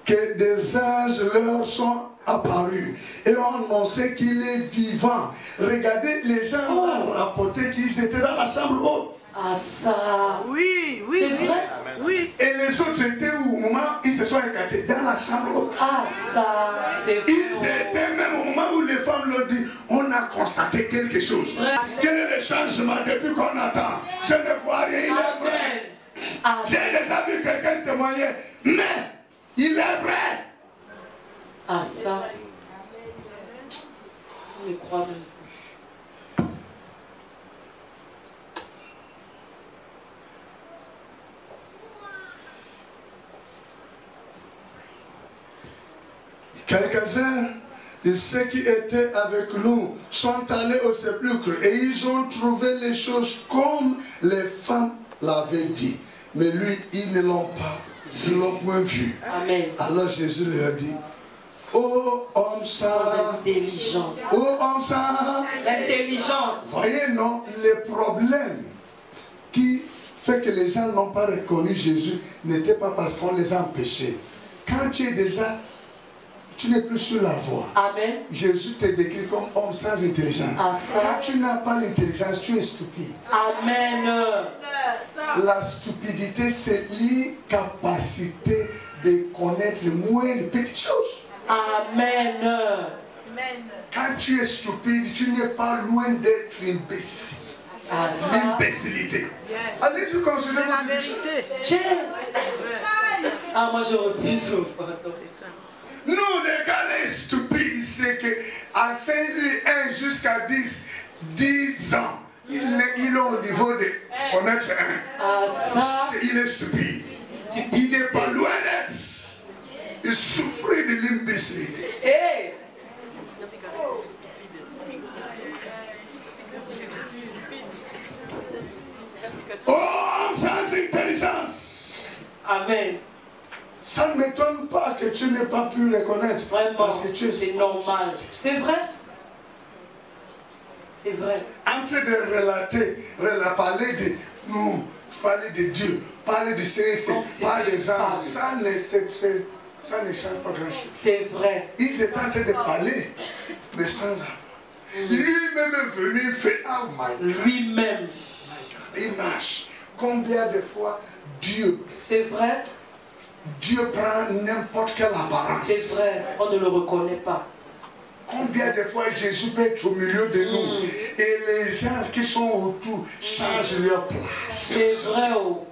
que des anges leur sont apparus et ont annoncé qu'il est vivant. Regardez, les gens ont rapporté qu'ils étaient dans la chambre haute. Ah ça. Oui. C'est vrai. Oui. Et les autres étaient où au moment où ils se sont écartés? Dans la chambre haute. Ah ça. C'est Ils étaient même au moment où les femmes l'ont dit, on a constaté quelque chose. Quel est le changement depuis qu'on attend? Je ne vois rien, il est vrai. J'ai déjà vu quelqu'un témoigner, mais il est vrai. Ah ça. Je ne crois même pas. Quelques-uns de ceux qui étaient avec nous sont allés au sépulcre et ils ont trouvé les choses comme les femmes l'avaient dit. Mais lui, ils ne l'ont pas, ils ne l'ont point vu. Amen. Alors Jésus leur dit, oh homme ça, Intelligence. oh homme ça. L'intelligence. Voyez non, les problèmes qui fait que les gens n'ont pas reconnu Jésus n'étaient pas parce qu'on les a empêchés. Quand tu es déjà, tu n'es plus sur la voie. Amen. Jésus te décrit comme homme sans intelligence. Quand tu n'as pas l'intelligence, tu es stupide. Amen. La stupidité, c'est l'incapacité de connaître le moins de petites choses. Amen. Quand tu es stupide, tu n'es pas loin d'être imbécile. L'imbécilité. Allez-y, consultez C'est la vérité. Ah, moi je refuse. Nous, les gars, les stupides, c'est qu'enseigne-lui 1 jusqu'à 10, 10 ans. Il est au niveau de connaître 1. Il est stupide. Il n'est pas loin d'être. Il souffre de l'imbécilité. Hey. Oh, sans intelligence. Amen. Ça ne m'étonne pas que tu n'aies pas pu reconnaître. Vraiment, parce que tu es c'est normal. C'est vrai. C'est vrai. En train de parler de nous, parler de Dieu, parler du Seigneur, parler des anges, ça ne change pas grand-chose. C'est vrai. Ils étaient en train de parler, mais sans âme. Lui-même est venu, il fait oh my God. Lui-même. Il marche. Combien de fois Dieu, c'est vrai, Dieu prend n'importe quelle apparence. C'est vrai, on ne le reconnaît pas. Combien de fois Jésus peut être au milieu de nous et les gens qui sont autour changent leur place. C'est vrai, oh.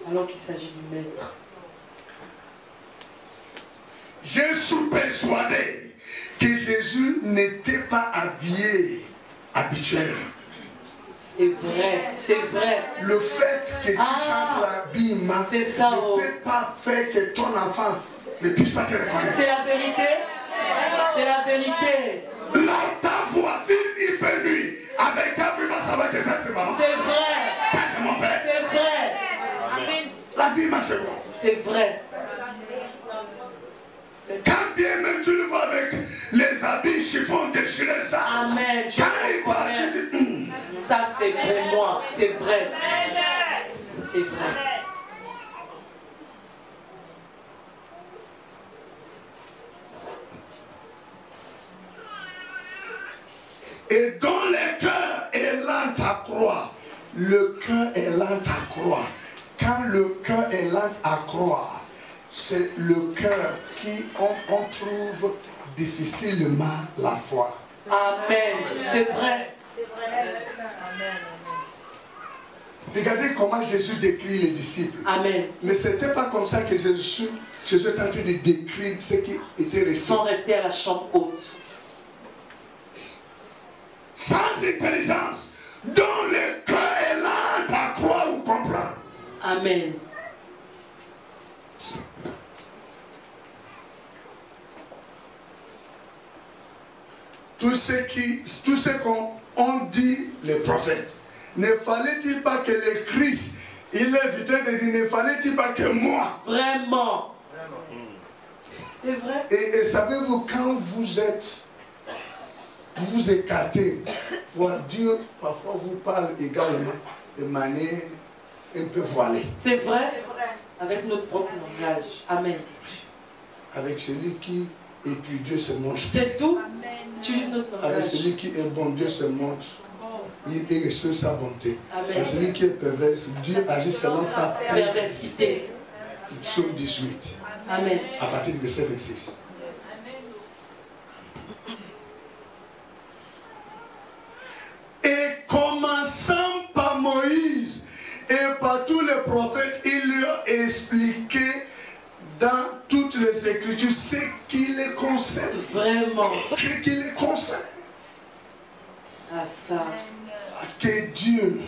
Alors qu'il s'agit du maître. Je suis persuadé que Jésus n'était pas habillé habituellement. C'est vrai, c'est vrai. Le fait que tu changes l'habillement ne peut pas faire que ton enfant ne puisse pas te reconnaître. C'est la vérité. C'est la vérité. Là, ta voici, il fait nuit. Avec ta il va savoir que ça c'est maman. C'est vrai. Ça c'est mon père. C'est vrai. Amen. L'habillement c'est bon. C'est vrai. Quand bien même tu le vois avec les habits chiffon déchirés, ça. Amen. Quand il part, tu dis, ça c'est pour moi. C'est vrai. C'est vrai. Et dans le cœur est lent à croire. Le cœur est lent à croire. Quand le cœur est lent à croire, c'est le cœur qui on trouve difficilement la foi. Amen. C'est vrai. Regardez comment Jésus décrit les disciples. Amen. Mais ce n'était pas comme ça que Jésus est en train de décrire ce qui était resté. Sans rester à la chambre haute. Sans intelligence, dont le cœur est lent à croire ou comprendre. Amen. Tout ce qu'ont dit les prophètes, ne fallait-il pas que le Christ, il évitait de dire, ne fallait-il pas que moi. Vraiment. C'est vrai. Et savez-vous, quand vous êtes, vous écartez, Dieu parfois vous parle également de manière un peu voilée. C'est vrai. Avec notre propre langage. Amen. Avec celui qui est puis Dieu se montre. C'est tout. Utilise notre langage. Avec celui qui est bon, Dieu se montre. Il reçoit sa bonté. Amen. Avec celui qui est pervers, Dieu agit selon sa perversité. Psaume 18. Amen. À partir du verset 26. Et commençant par Moïse et par tous les prophètes, il leur a expliqué dans toutes les Écritures ce qui les concerne. Vraiment. Ce qui les concerne. Ah, ça. Que Dieu,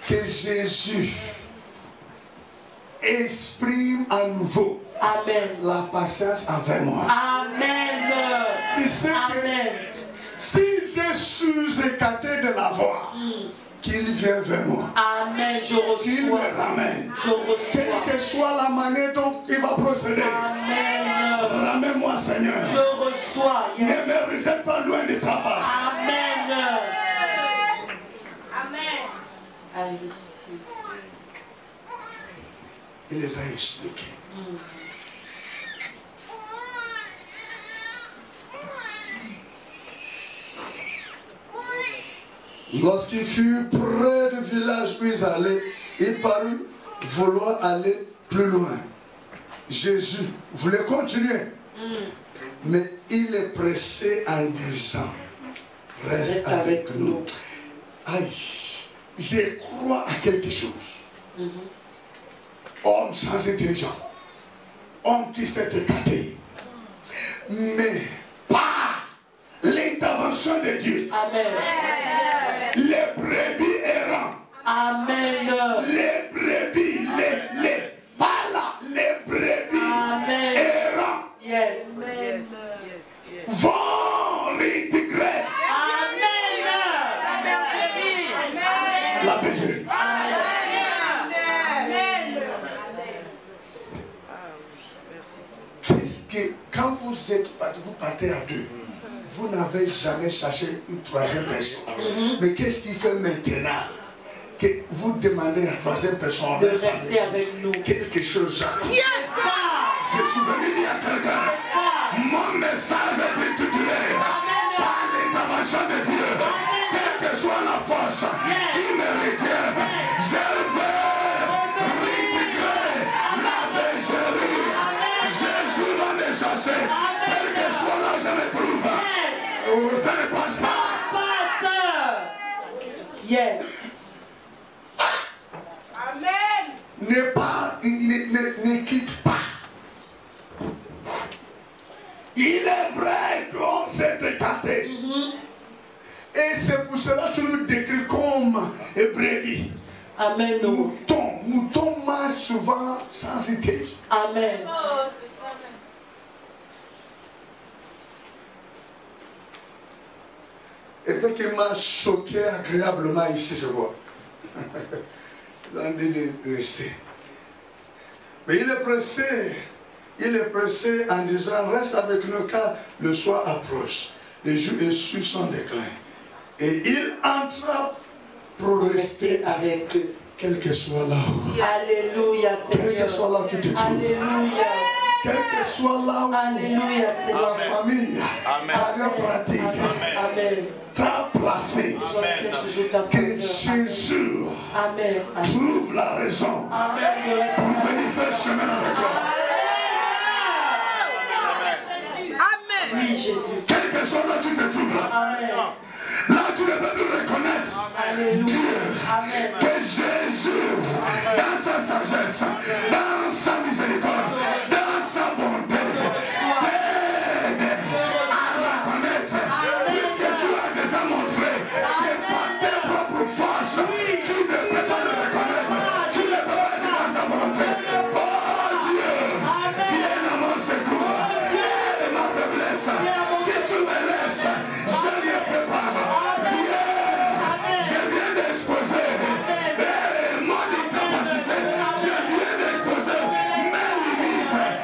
que Jésus exprime à nouveau Amen. La patience envers moi. Amen. Tu sais Amen. que si je suis écarté de la voie, qu'il vienne vers moi. Amen. Je reçois. Qu'il me ramène. Je reçois. Quelle que soit la manière dont il va procéder. Amen. Ramène-moi, Seigneur. Je reçois. Ne me rejette pas loin de ta face. Amen. Amen. I receive. Il les a expliqués. Lorsqu'il fut près du village où ils allaient, il parut vouloir aller plus loin. Jésus voulait continuer. Mais il est pressé en disant, reste avec nous. Aïe, je crois à quelque chose. Homme sans intelligence, homme qui s'est écarté, mais par l'intervention de Dieu. Amen. Les brebis errants. Amen. Les brebis, pas là, les brebis errants. Yes. Vont réintégrer la bergerie. Qu'est-ce que quand vous partez à deux, vous n'avez jamais cherché une troisième personne. Mais qu'est-ce qui fait maintenant que vous demandez à la troisième personne de rester avec nous? Quelque chose. Yes, je suis venu dire à quelqu'un, mon message est intitulé par l'intervention de Dieu. Quelle que soit la force qui me retient, je vais réintégrer la bergerie. Jésus va me chercher, quel que soit là où je me trouve. Ça ne passe pas. Yes. Amen. Ne quitte pas. Il est vrai qu'on s'est écarté. Et c'est pour cela que tu nous décris comme brebis. Amen. Mouton marche souvent sans idée. Amen. Et puis qui m'a choqué agréablement ici, c'est quoi? Il a dit de rester. Mais il est pressé en disant, reste avec nous car le soir approche. Les jours est sur son déclin. Et il entra pour rester avec eux. Quel que soit là où. Alléluia, Seigneur. Quel que soit là où tu te trouves. Alléluia. Quel que soit là où. Alléluia, la famille. Amen. Pratique. Amen. T'a placé. Amen. Que Jésus trouve la raison pour venir faire chemin avec toi. Amen. Oui, Jésus. Quel que soit là tu te trouves là. Amen. Là tu ne peux plus reconnaître Dieu. Amen. Que Jésus, dans sa sagesse, dans sa miséricorde, dans sa bonté, t'aide à reconnaître. Puisque tu as déjà montré que par tes propres forces, tu ne peux pas le reconnaître. Tu ne peux pas être dans sa volonté. Oh Dieu, viens à mon secours. Aide ma faiblesse. Si tu me laisses, je ne peux pas. Je viens d'exposer mon incapacité. Je viens d'exposer mes limites.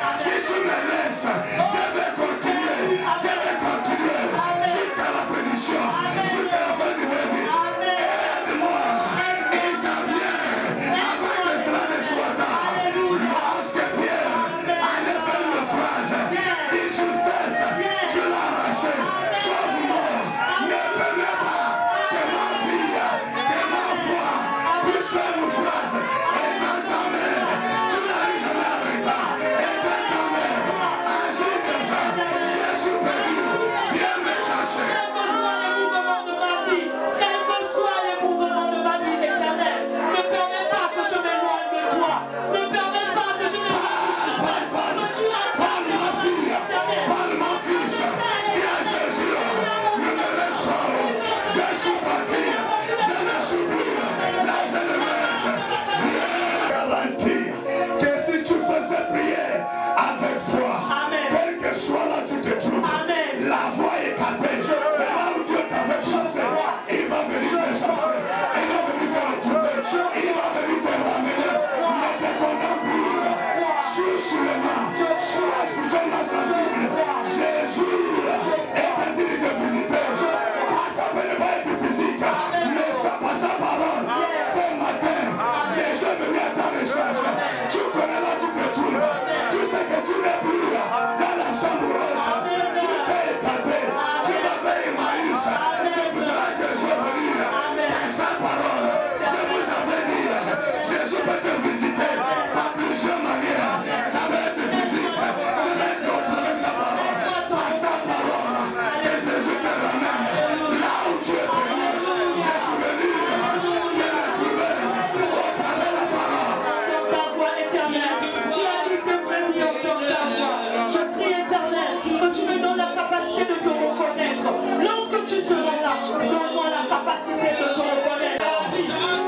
que tu seras là. Donne-moi la capacité de te reconnaître.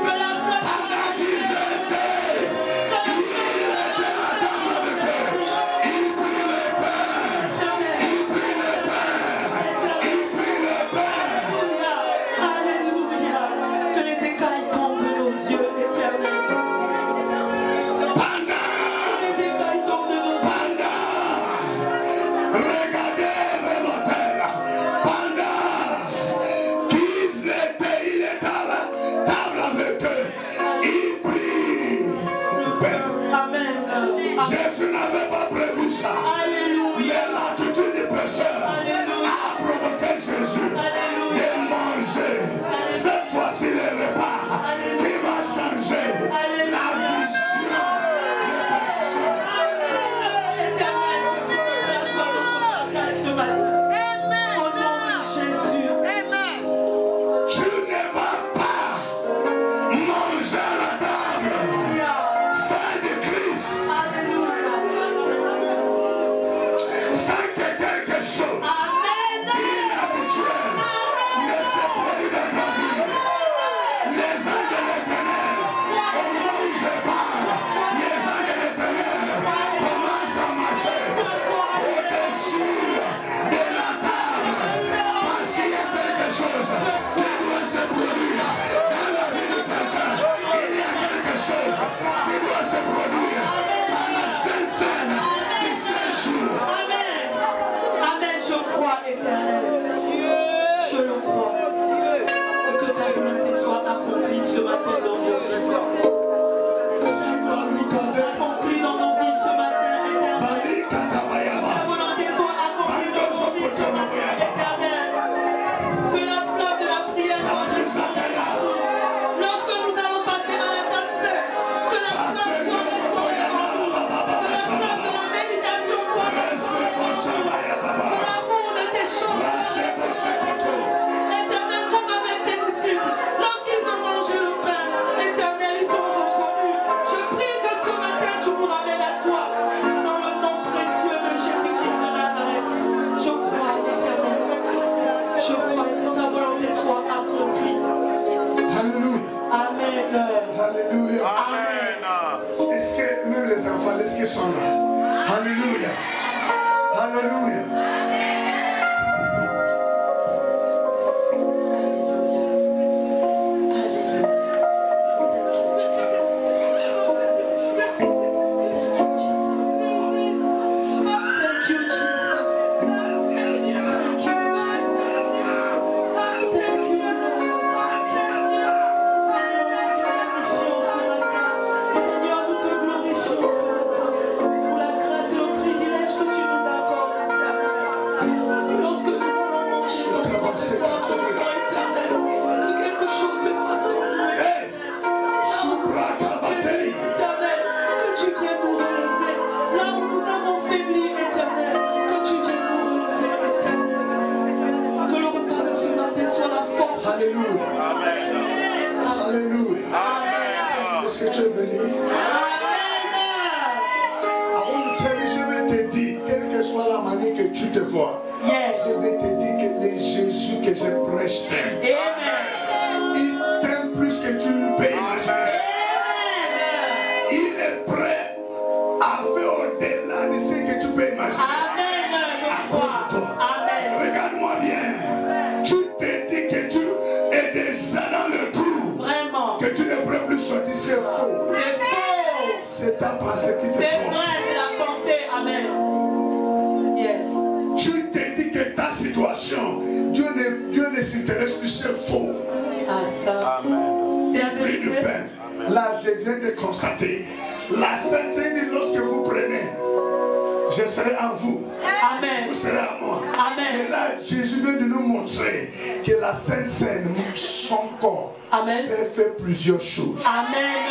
Que la flamme Jésus n'avait pas prévu ça. Mais l'attitude des pécheurs a provoqué Jésus de manger. Cette fois-ci, le repas qui va changer la vision des pécheurs. Tu ne vas pas manger à la table sans de Christ. Sans que quelque chose d'inhabituel ne se produise dans ta vie. Les anges de l'éternel, au moment où je parle, les anges de l'éternel commencent à marcher au-dessus de la table. Parce qu'il y a quelque chose qui doit se produire dans la vie de quelqu'un. Il y a quelque chose qui doit se produire dans la Sainte Seine qui séjourne. Amen, je crois, éternel. Je le crois. Et que ta volonté soit accomplie ce matin dans nos vies. Accomplie dans nos vies ce matin, éternel. Ta volonté soit accomplie dans nos vies ce matin, éternel. Que la flamme de la prière soit descendue. Lorsque nous allons passer à la table sainte, que la flamme soit descendue. Que la flamme de la méditation soit descendue. L'amour de tes choses. Éternel, comme avec tes disciples, lorsqu'ils ont mangé le pain, éternel, ils t'ont reconnu. Je prie que ce matin, tu nous ramènes à toi. Dans le nom précieux de Jésus-Christ de Nazareth. Je crois, éternel. Je crois que ta volonté soit accomplie. Alléluia. Amen. Alléluia. Amen. Est-ce que même les enfants, est-ce qu'ils sont là? Alléluia. Alléluia. Thank you, Jesus. Thank you, Jesus. Thank you, Seigneur, nous te glorifions ce matin pour la grâce et le privilège que tu nous accordes. Que lorsque nous allons manger ton corps, éternel, que quelque chose se passe en nous. Éternel, que tu viennes nous relever. Là où nous avons faibli, éternel, que tu viennes nous relever, éternel. Que le repas de ce matin soit la force. Alléluia. Amen. Alléluia. Est-ce que tu es béni? Amen. Je vais te dire, quelle que soit la manière que tu te vois, Yes. je vais te dire que le Jésus que je prêche t'aime. Amen. Il t'aime plus que tu peux imaginer. Amen. Il est prêt à faire au-delà de ce que tu peux imaginer. Amen. Je À cause crois. de toi. Amen. Regarde-moi bien. Tu te dis que tu es déjà dans le trou. Vraiment. Que tu ne pourrais plus sortir. C'est faux. C'est faux. C'est ta pensée qui te C'est trompe. vrai, c'est la pensée. Amen. Yes. Tu te dis que ta situation, Dieu ne s'intéresse plus. C'est faux. Ah, ça. Amen. C'est la Il prie du vérité. pain. Là, je viens de constater. La Sainte Seine dit lorsque vous prenez, je serai en vous. Amen. Vous serez en moi. Amen. Et là, Jésus vient de nous montrer que la Sainte Seine, son corps, Amen. peut faire plusieurs choses. Amen.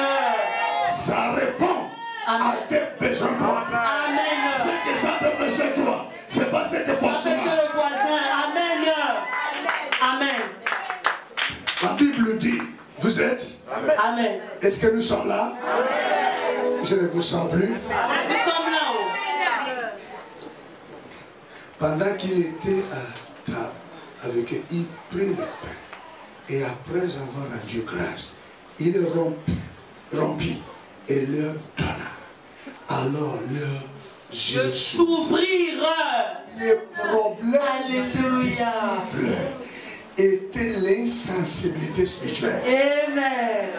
Ça répond à Amen. tes besoins. Amen. Ce que ça peut faire chez toi, c'est pas ce que Empêcher forcément. le voisin. Amen. Amen. La Bible dit, vous êtes, Amen. est-ce que nous sommes là? Je ne vous sens plus. Nous sommes là-haut. Pendant qu'il était avec eux. Il prit le pain. Et après avoir rendu grâce, il rompit et leur donna. Alors leurs yeux s'ouvrirent. Les problèmes de ces disciples étaient l'insensibilité spirituelle. Amen.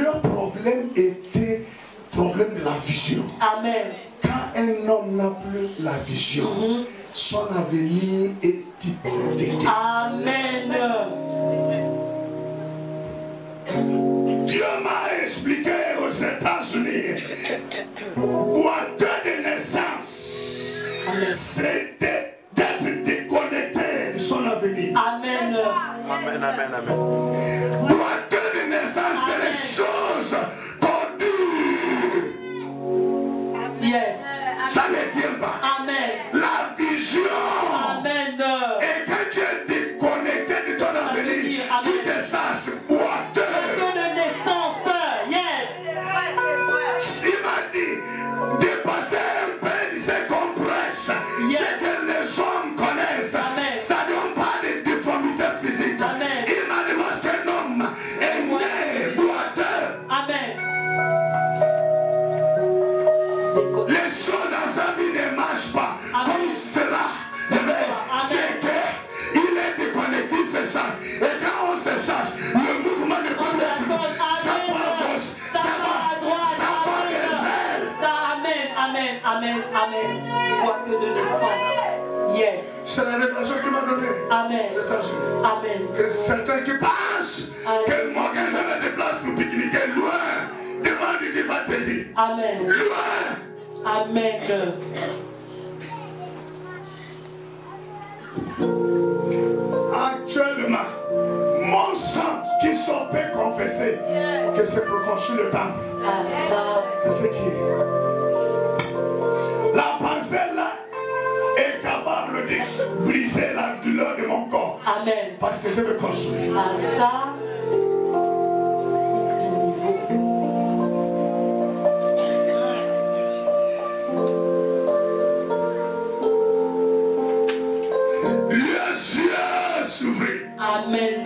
Leur problème était le problème de la vision. Amen. Quand un homme n'a plus la vision, son avenir est hypothéqué. Amen. Dieu m'a expliqué aux États-Unis, boiteux de naissance, c'était d'être déconnecté de son avenir. Amen. Amen, amen, amen. Boiteux de naissance, c'est les choses tordues. Yes. Ça ne tient pas. Amen. La vision. Amen. Et quand tu es déconnecté de ton avenir, tu te sens boiteux. De naissance. Yes. S'il m'a dit dépasser un peu de ses compresses, c'est que les hommes connaissent. C'est-à-dire on parle de déformité physique. Amen. Il m'a demandé qu'un homme est né boiteux. Amen. Les choses dans sa vie ne marchent pas comme cela. C'est qu'il est déconnecté, il se change. Et quand on se change, le mouvement de couverture, ça va à gauche, ça va à droite, ça va des ailes. Amen, amen, amen, amen. Boiteux de naissance. Yes. C'est la révélation qu'il m'a donnée. Amen. Les États-Unis. Amen. Que certains qui Pense que moi, quand j'avais des places pour pique-niquer loin, demande Dieu va te dire. Amen. Loin. Amen. Actuellement, mon sang qui sort peut confesser que c'est pour construire le temple. C'est ce qui est. La pensée là est capable de briser la douleur de mon corps. Amen. Parce que je veux construire. Ça, amen.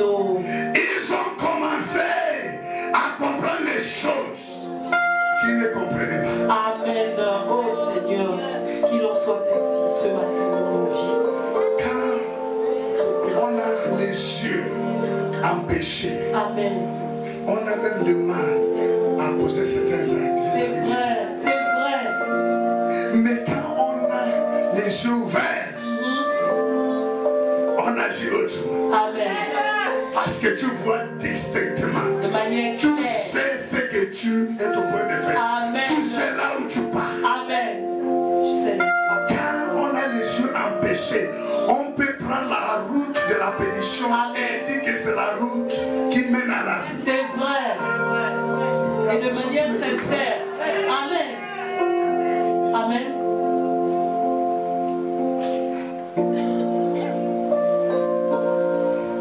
Ils ont commencé à comprendre les choses qu'ils ne comprenaient pas. Amen. Oh Seigneur, qu'il en soit ainsi ce matin dans nos vies. Quand on a les yeux empêchés, amen, on a même du mal à poser certains actes. C'est vrai, c'est vrai. Mais quand on a les yeux ouverts, on agit autrement. Amen. Parce que tu vois distinctement. De manière tu sais ce que tu es au point de faire. Amen. Tu sais là où tu pars. Amen. Je sais. Quand on a les yeux empêchés, on peut prendre la route de la pénition et dire que c'est la route qui mène à la vie. C'est vrai. Et de manière sincère. Amen. Amen.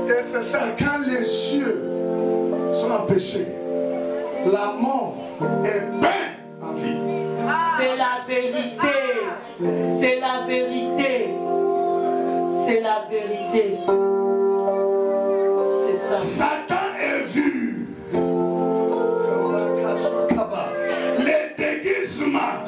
Et c'est ça, quand les yeux sont empêchés, la mort est peine en vie. C'est la vérité. C'est la vérité. C'est la vérité. C'est ça. Satan est vu. Les déguisements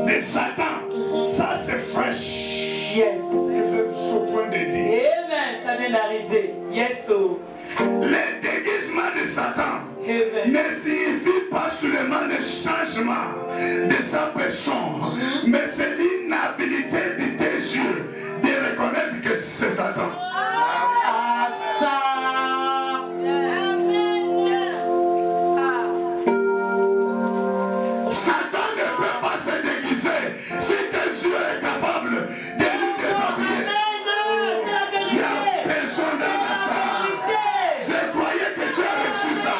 de Satan, ça c'est fresh. Yes. Que c'est ce point de dire. Amen. Ça vient d'arriver. Yes. Oh. Les déguisements de Satan ne signifient pas seulement le changement de sa personne, mais c'est l'inhabilité de tes yeux de reconnaître que c'est Satan. Ah, ça. Satan ne peut pas se déguiser si tes yeux sont capables de lui déshabiller. Il n'y a personne dans la salle. Je croyais que tu as reçu ça.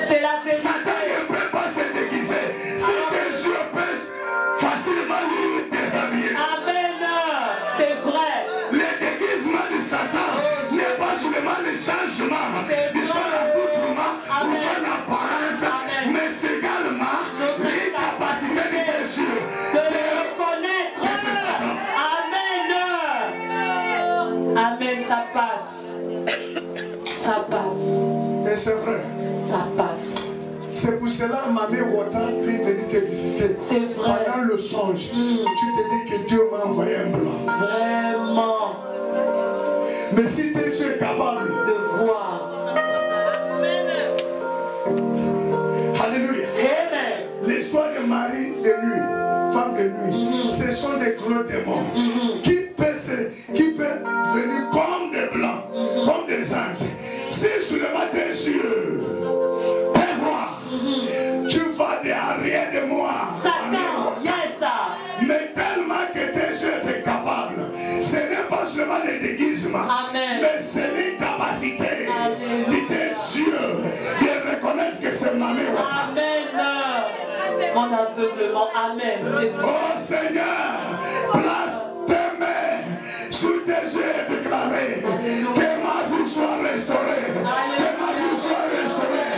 C'est la vérité. Satan ne peut pas se déguiser si tes yeux peuvent facilement lui déshabiller. Amen. C'est vrai. Le déguisement de Satan n'est pas seulement le changement de son accoutrement ou son apparence, mais c'est également l'incapacité de tes yeux De le reconnaître. que c'est Satan. Amen. ça passe. Ça passe. Et c'est vrai. Ça passe. C'est pour cela Mamie Wata peut venir te visiter. C'est vrai. Pendant le songe, tu te dis que Dieu m'a envoyé un blanc. Vraiment. Mais si tes yeux sont capables de voir. Alléluia. Amen. L'histoire de Marie de nuit, femme de nuit, ce sont des gros démons qui peuvent venir comme des blancs, comme des anges. Si sur le matin yeux peux voir, tu vas derrière de moi. Satan, yes. Mais tellement que tes yeux sont capables, ce n'est pas seulement le déguisement, mais c'est l'incapacité de tes yeux de reconnaître que c'est Mamie Wata. Amen. Mon aveuglement, amen. Oh Seigneur, place tes mains sous tes yeux et déclarer que ma vie soit restaurée, que ma vie soit restaurée,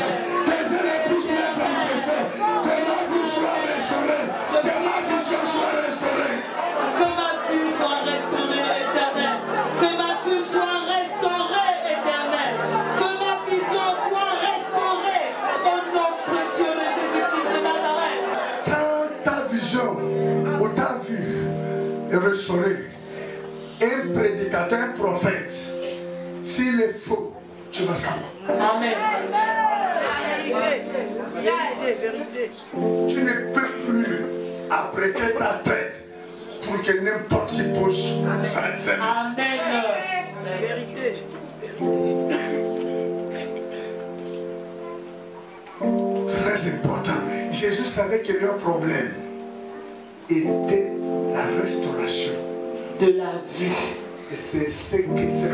que je ne puisse plus être empêché, que ma vie soit restaurée, que ma vision soit restaurée. Que ma vue soit restaurée, éternel. Que ma vue soit restaurée, éternel. Que ma vision soit restaurée au nom précieux de Jésus-Christ de Nazareth. Quand ta vision ou ta vue est restaurée, un prédicateur, un prophète, s'il est faux, tu vas savoir. Amen. Tu ne peux plus apprêter ta tête pour que n'importe qui pose sa scène. Amen. Vérité. Très important. Jésus savait que leur problème était la restauration de la vue. Et c'est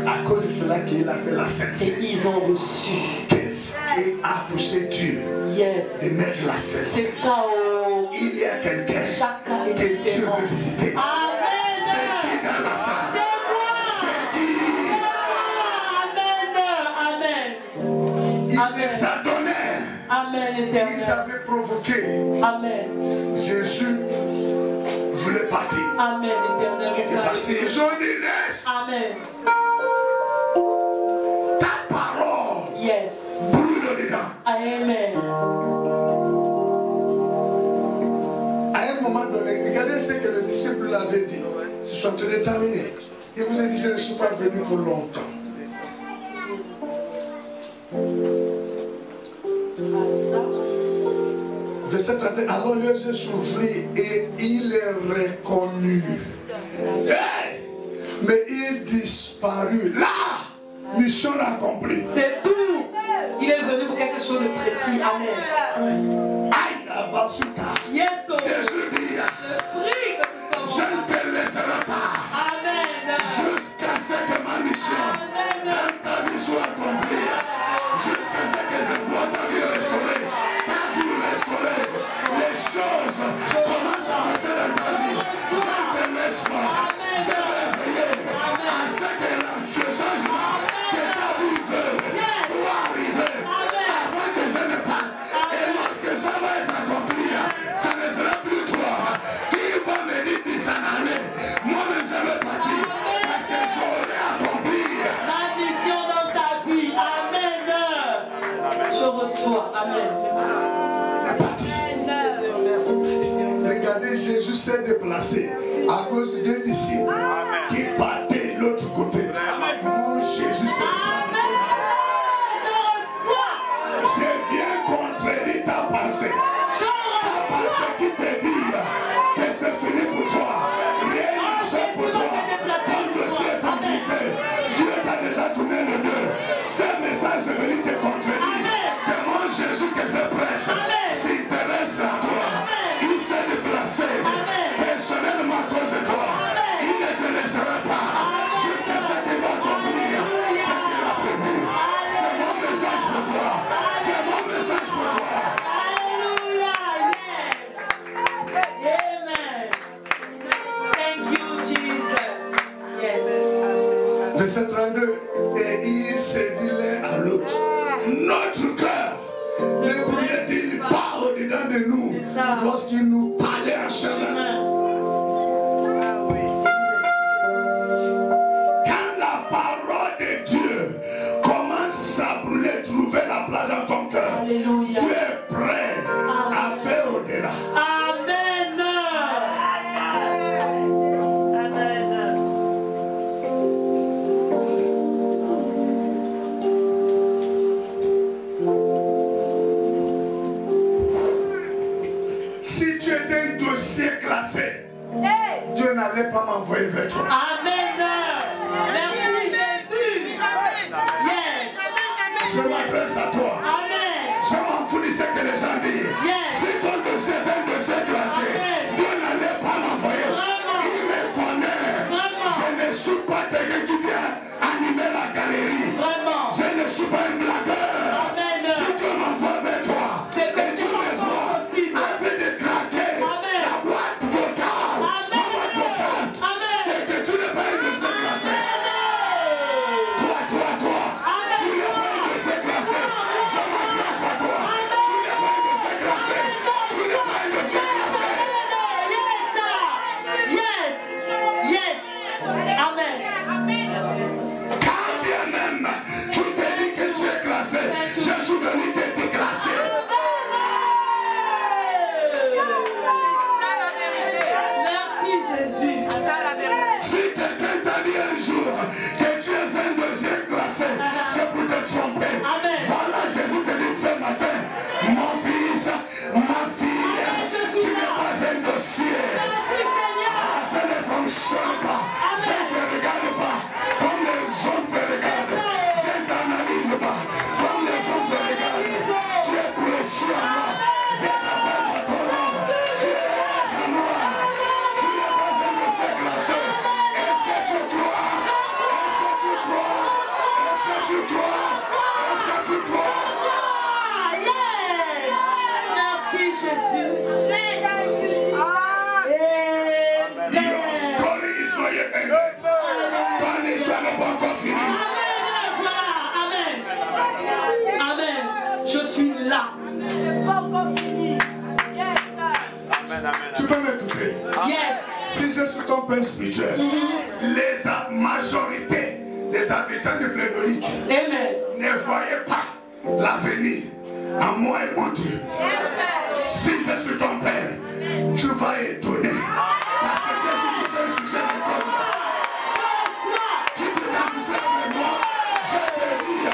à cause de cela qu'il a fait la Sainte Seine. Et ils ont reçu. Qu'est-ce qui a poussé Dieu de mettre la Sainte Seine? C'est ça. Il y a quelqu'un que Dieu veut visiter. Amen. C'est qui dans la salle? C'est qui? Amen. Amen. Il les a donnés. Amen, éternel. Ils avaient provoqué. Amen. Jésus voulait partir. Amen, éternel. Il est passé. Ils ont dit laisse. Amen. Ta parole. Yes. Brûle dedans. Amen. À un moment donné, regardez ce que le disciple avait dit. Ils sont déterminés. Il vous a dit, je ne suis pas venu pour longtemps. Verset 31, alors les yeux s'ouvrirent et il est reconnu. Hey! Mais il disparut. Là, mission accomplie. C'est tout. Il est venu pour quelque chose de précis. Amen. Aïe, la bazooka. Yes, oh. Jésus dit, je ne te laisserai pas. Amen. Jusqu'à ce que ma mission dans ta vie soit accomplie. Jusqu'à ce que je vois ta vie restaurée. Ta vie restaurée. Les choses commencent à marcher dans ta vie. Je ne te laisse pas. Je vais veiller à ce que ce changement que ta vie veut doit arriver avant que je ne parte. Et lorsque ça va être accompli, ça ne sera plus toi qui va me dire de s'en aller. Moi-même je vais partir parce que j'aurai accompli Ma mission dans ta vie. Amen. Je reçois. Amen. la partie. Regardez, Jésus s'est déplacé à cause de deux disciples qui partaient de l'autre côté. Mon Jésus s'est déplacé. Je viens contredire ta pensée. Ta pensée qui te dit que c'est fini pour toi. Rien n'est fait pour toi. Ton dossier est compliqué. Dieu t'a déjà tourné le dos. Ce message est venu te contredire. Que mon Jésus que je prêche s'intéresse à toi. Il s'est déplacé personnellement à cause de toi. Il ne te laissera pas jusqu'à ce qu'il va accomplir ce qu'il a prévu. C'est mon message pour toi. C'est mon message pour toi. Alléluia. Yes. Amen. Thank you, Jesus. Yes. Verset 32. Et il s'est dit l'un à l'autre. Notre cœur ne brûlait-il pas au-dedans de nous lorsqu'il nous parlait en chemin? Quand la parole Dieu n'allait pas m'envoyer vers toi. Amen. Merci Jésus. Yes. Je m'adresse à toi. Amen. Je m'en fous de ce que les gens disent. Yes. Si ton dossier est un dossier classé, Amen. Dieu n'allait pas m'envoyer. Vraiment. Il me connaît. Vraiment. Je ne suis pas quelqu'un qui vient animer la galerie. Vraiment. Je ne suis pas un blagueur. Amen. Si Dieu m'envoie vers toi, C'est que et tu tu me vois m'envoies en train de craquer Amen. la boîte vocale, Amen. ma boîte vocale, Amen. c'est que tu n'es pas un dossier classé. Toi, Amen. tu n'es pas un dossier classé. Je m'adresse à toi. Tu n'es pas un dossier classé. Tu n'es pas un dossier classé. Yes. Yes. Amen. Quand bien même tu te dis que tu es classé, je suis venu te déclasser. Merci Jésus. Si quelqu'un t'a dit un jour que tu es un dossier classé, c'est pour te tromper. Amen. Voilà, Jésus te dit ce matin, mon fils, ma fille, tu n'es pas un dossier. Ça ne fonctionne pas. Je ne te regarde pas comme les autres te regardent. Je ne t'analyse pas comme les autres te regardent. Tu es précieux à moi. Je t'appelle à ton nom. Tu es à moi. Tu n'es pas un dossier classé. Est-ce que tu crois? Est-ce que tu crois? Est-ce que tu crois? Est-ce que tu crois? Merci Jésus. Your story is not yet ended. Ton histoire n'est pas encore finie. Amen. Amen. Je suis là. Tu peux m'écouter. Yes. Si je suis ton père spirituel, Les majorité des habitants de Plédorique Amen. ne voyaient pas l'avenir en moi et mon Dieu. Si je suis ton père, tu vas étonner. Parce que je suis toujours un sujet de ton. Tu t'identifies avec moi, je te dis,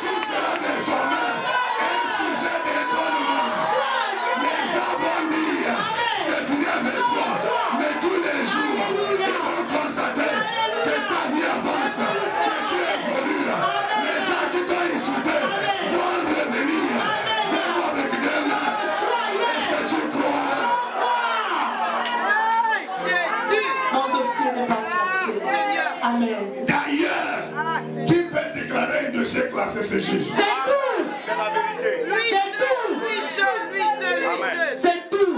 tu seras désormais un sujet d'étonnement. Les gens vont dire, c'est fini avec toi. Mais tous les jours, ils vont constater que ta vie avance, que tu évolues. Les gens qui t'ont insulté vont revenir vers toi avec des mains. Est-ce que tu crois? Mon dossier n'est pas classé. Amen. D'ailleurs, qui peut déclarer un dossier classé, c'est Jésus. C'est tout. C'est la vérité. C'est tout. Amen. C'est tout.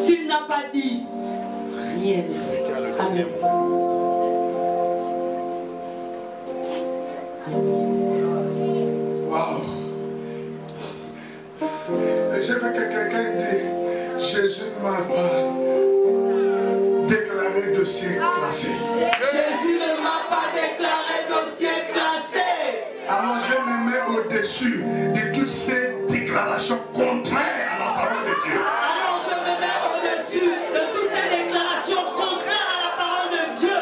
S'il n'a pas dit, rien n'est fait. Amen. waouh. Et je veux que quelqu'un dise, Jésus ne m'a pas déclaré dossier classé. Jésus ne m'a pas déclaré dossier classé. Alors je me mets au-dessus de toutes ces déclarations contraires à la parole de Dieu. Alors je me mets au-dessus de toutes ces déclarations contraires à la parole de Dieu.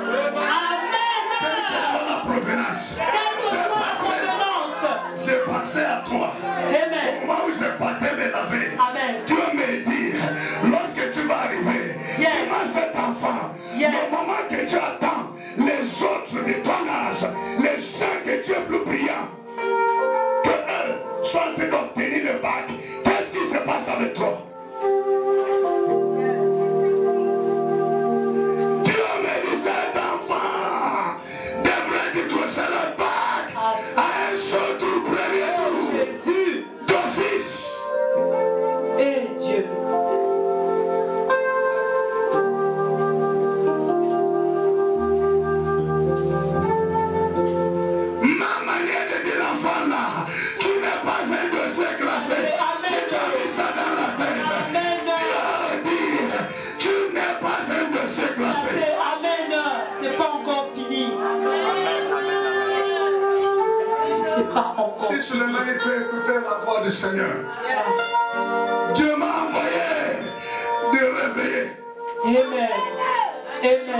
Amen. Quelle que soit la provenance, Quelle que soit la provenance. j'ai pensé à toi. Amen. Au moment où je partais me laver, Amen. Dieu me dit, lorsque tu vas arriver, Yes. comment cet enfant, Yes. le moment que tu attends, les autres de ton âge, les gens que tu es plus brillants, que eux sont en train d'obtenir le bac, qu'est-ce qui se passe avec toi? Dieu me dit, cet enfant devrait décrocher le bac à un seul tour, premier tour, Jésus d'office. et Dieu. Ma manière de dire l'enfant là, tu n'es pas un dossier classé. Amen. Tu t'as mis ça dans la tête. Amen. Dieu dit, tu n'es pas un dossier classé. Amen. C'est pas encore fini. C'est pas encore. Si seulement il peut écouter la voix du Seigneur. Dieu m'a envoyé de réveiller. Amen. Amen.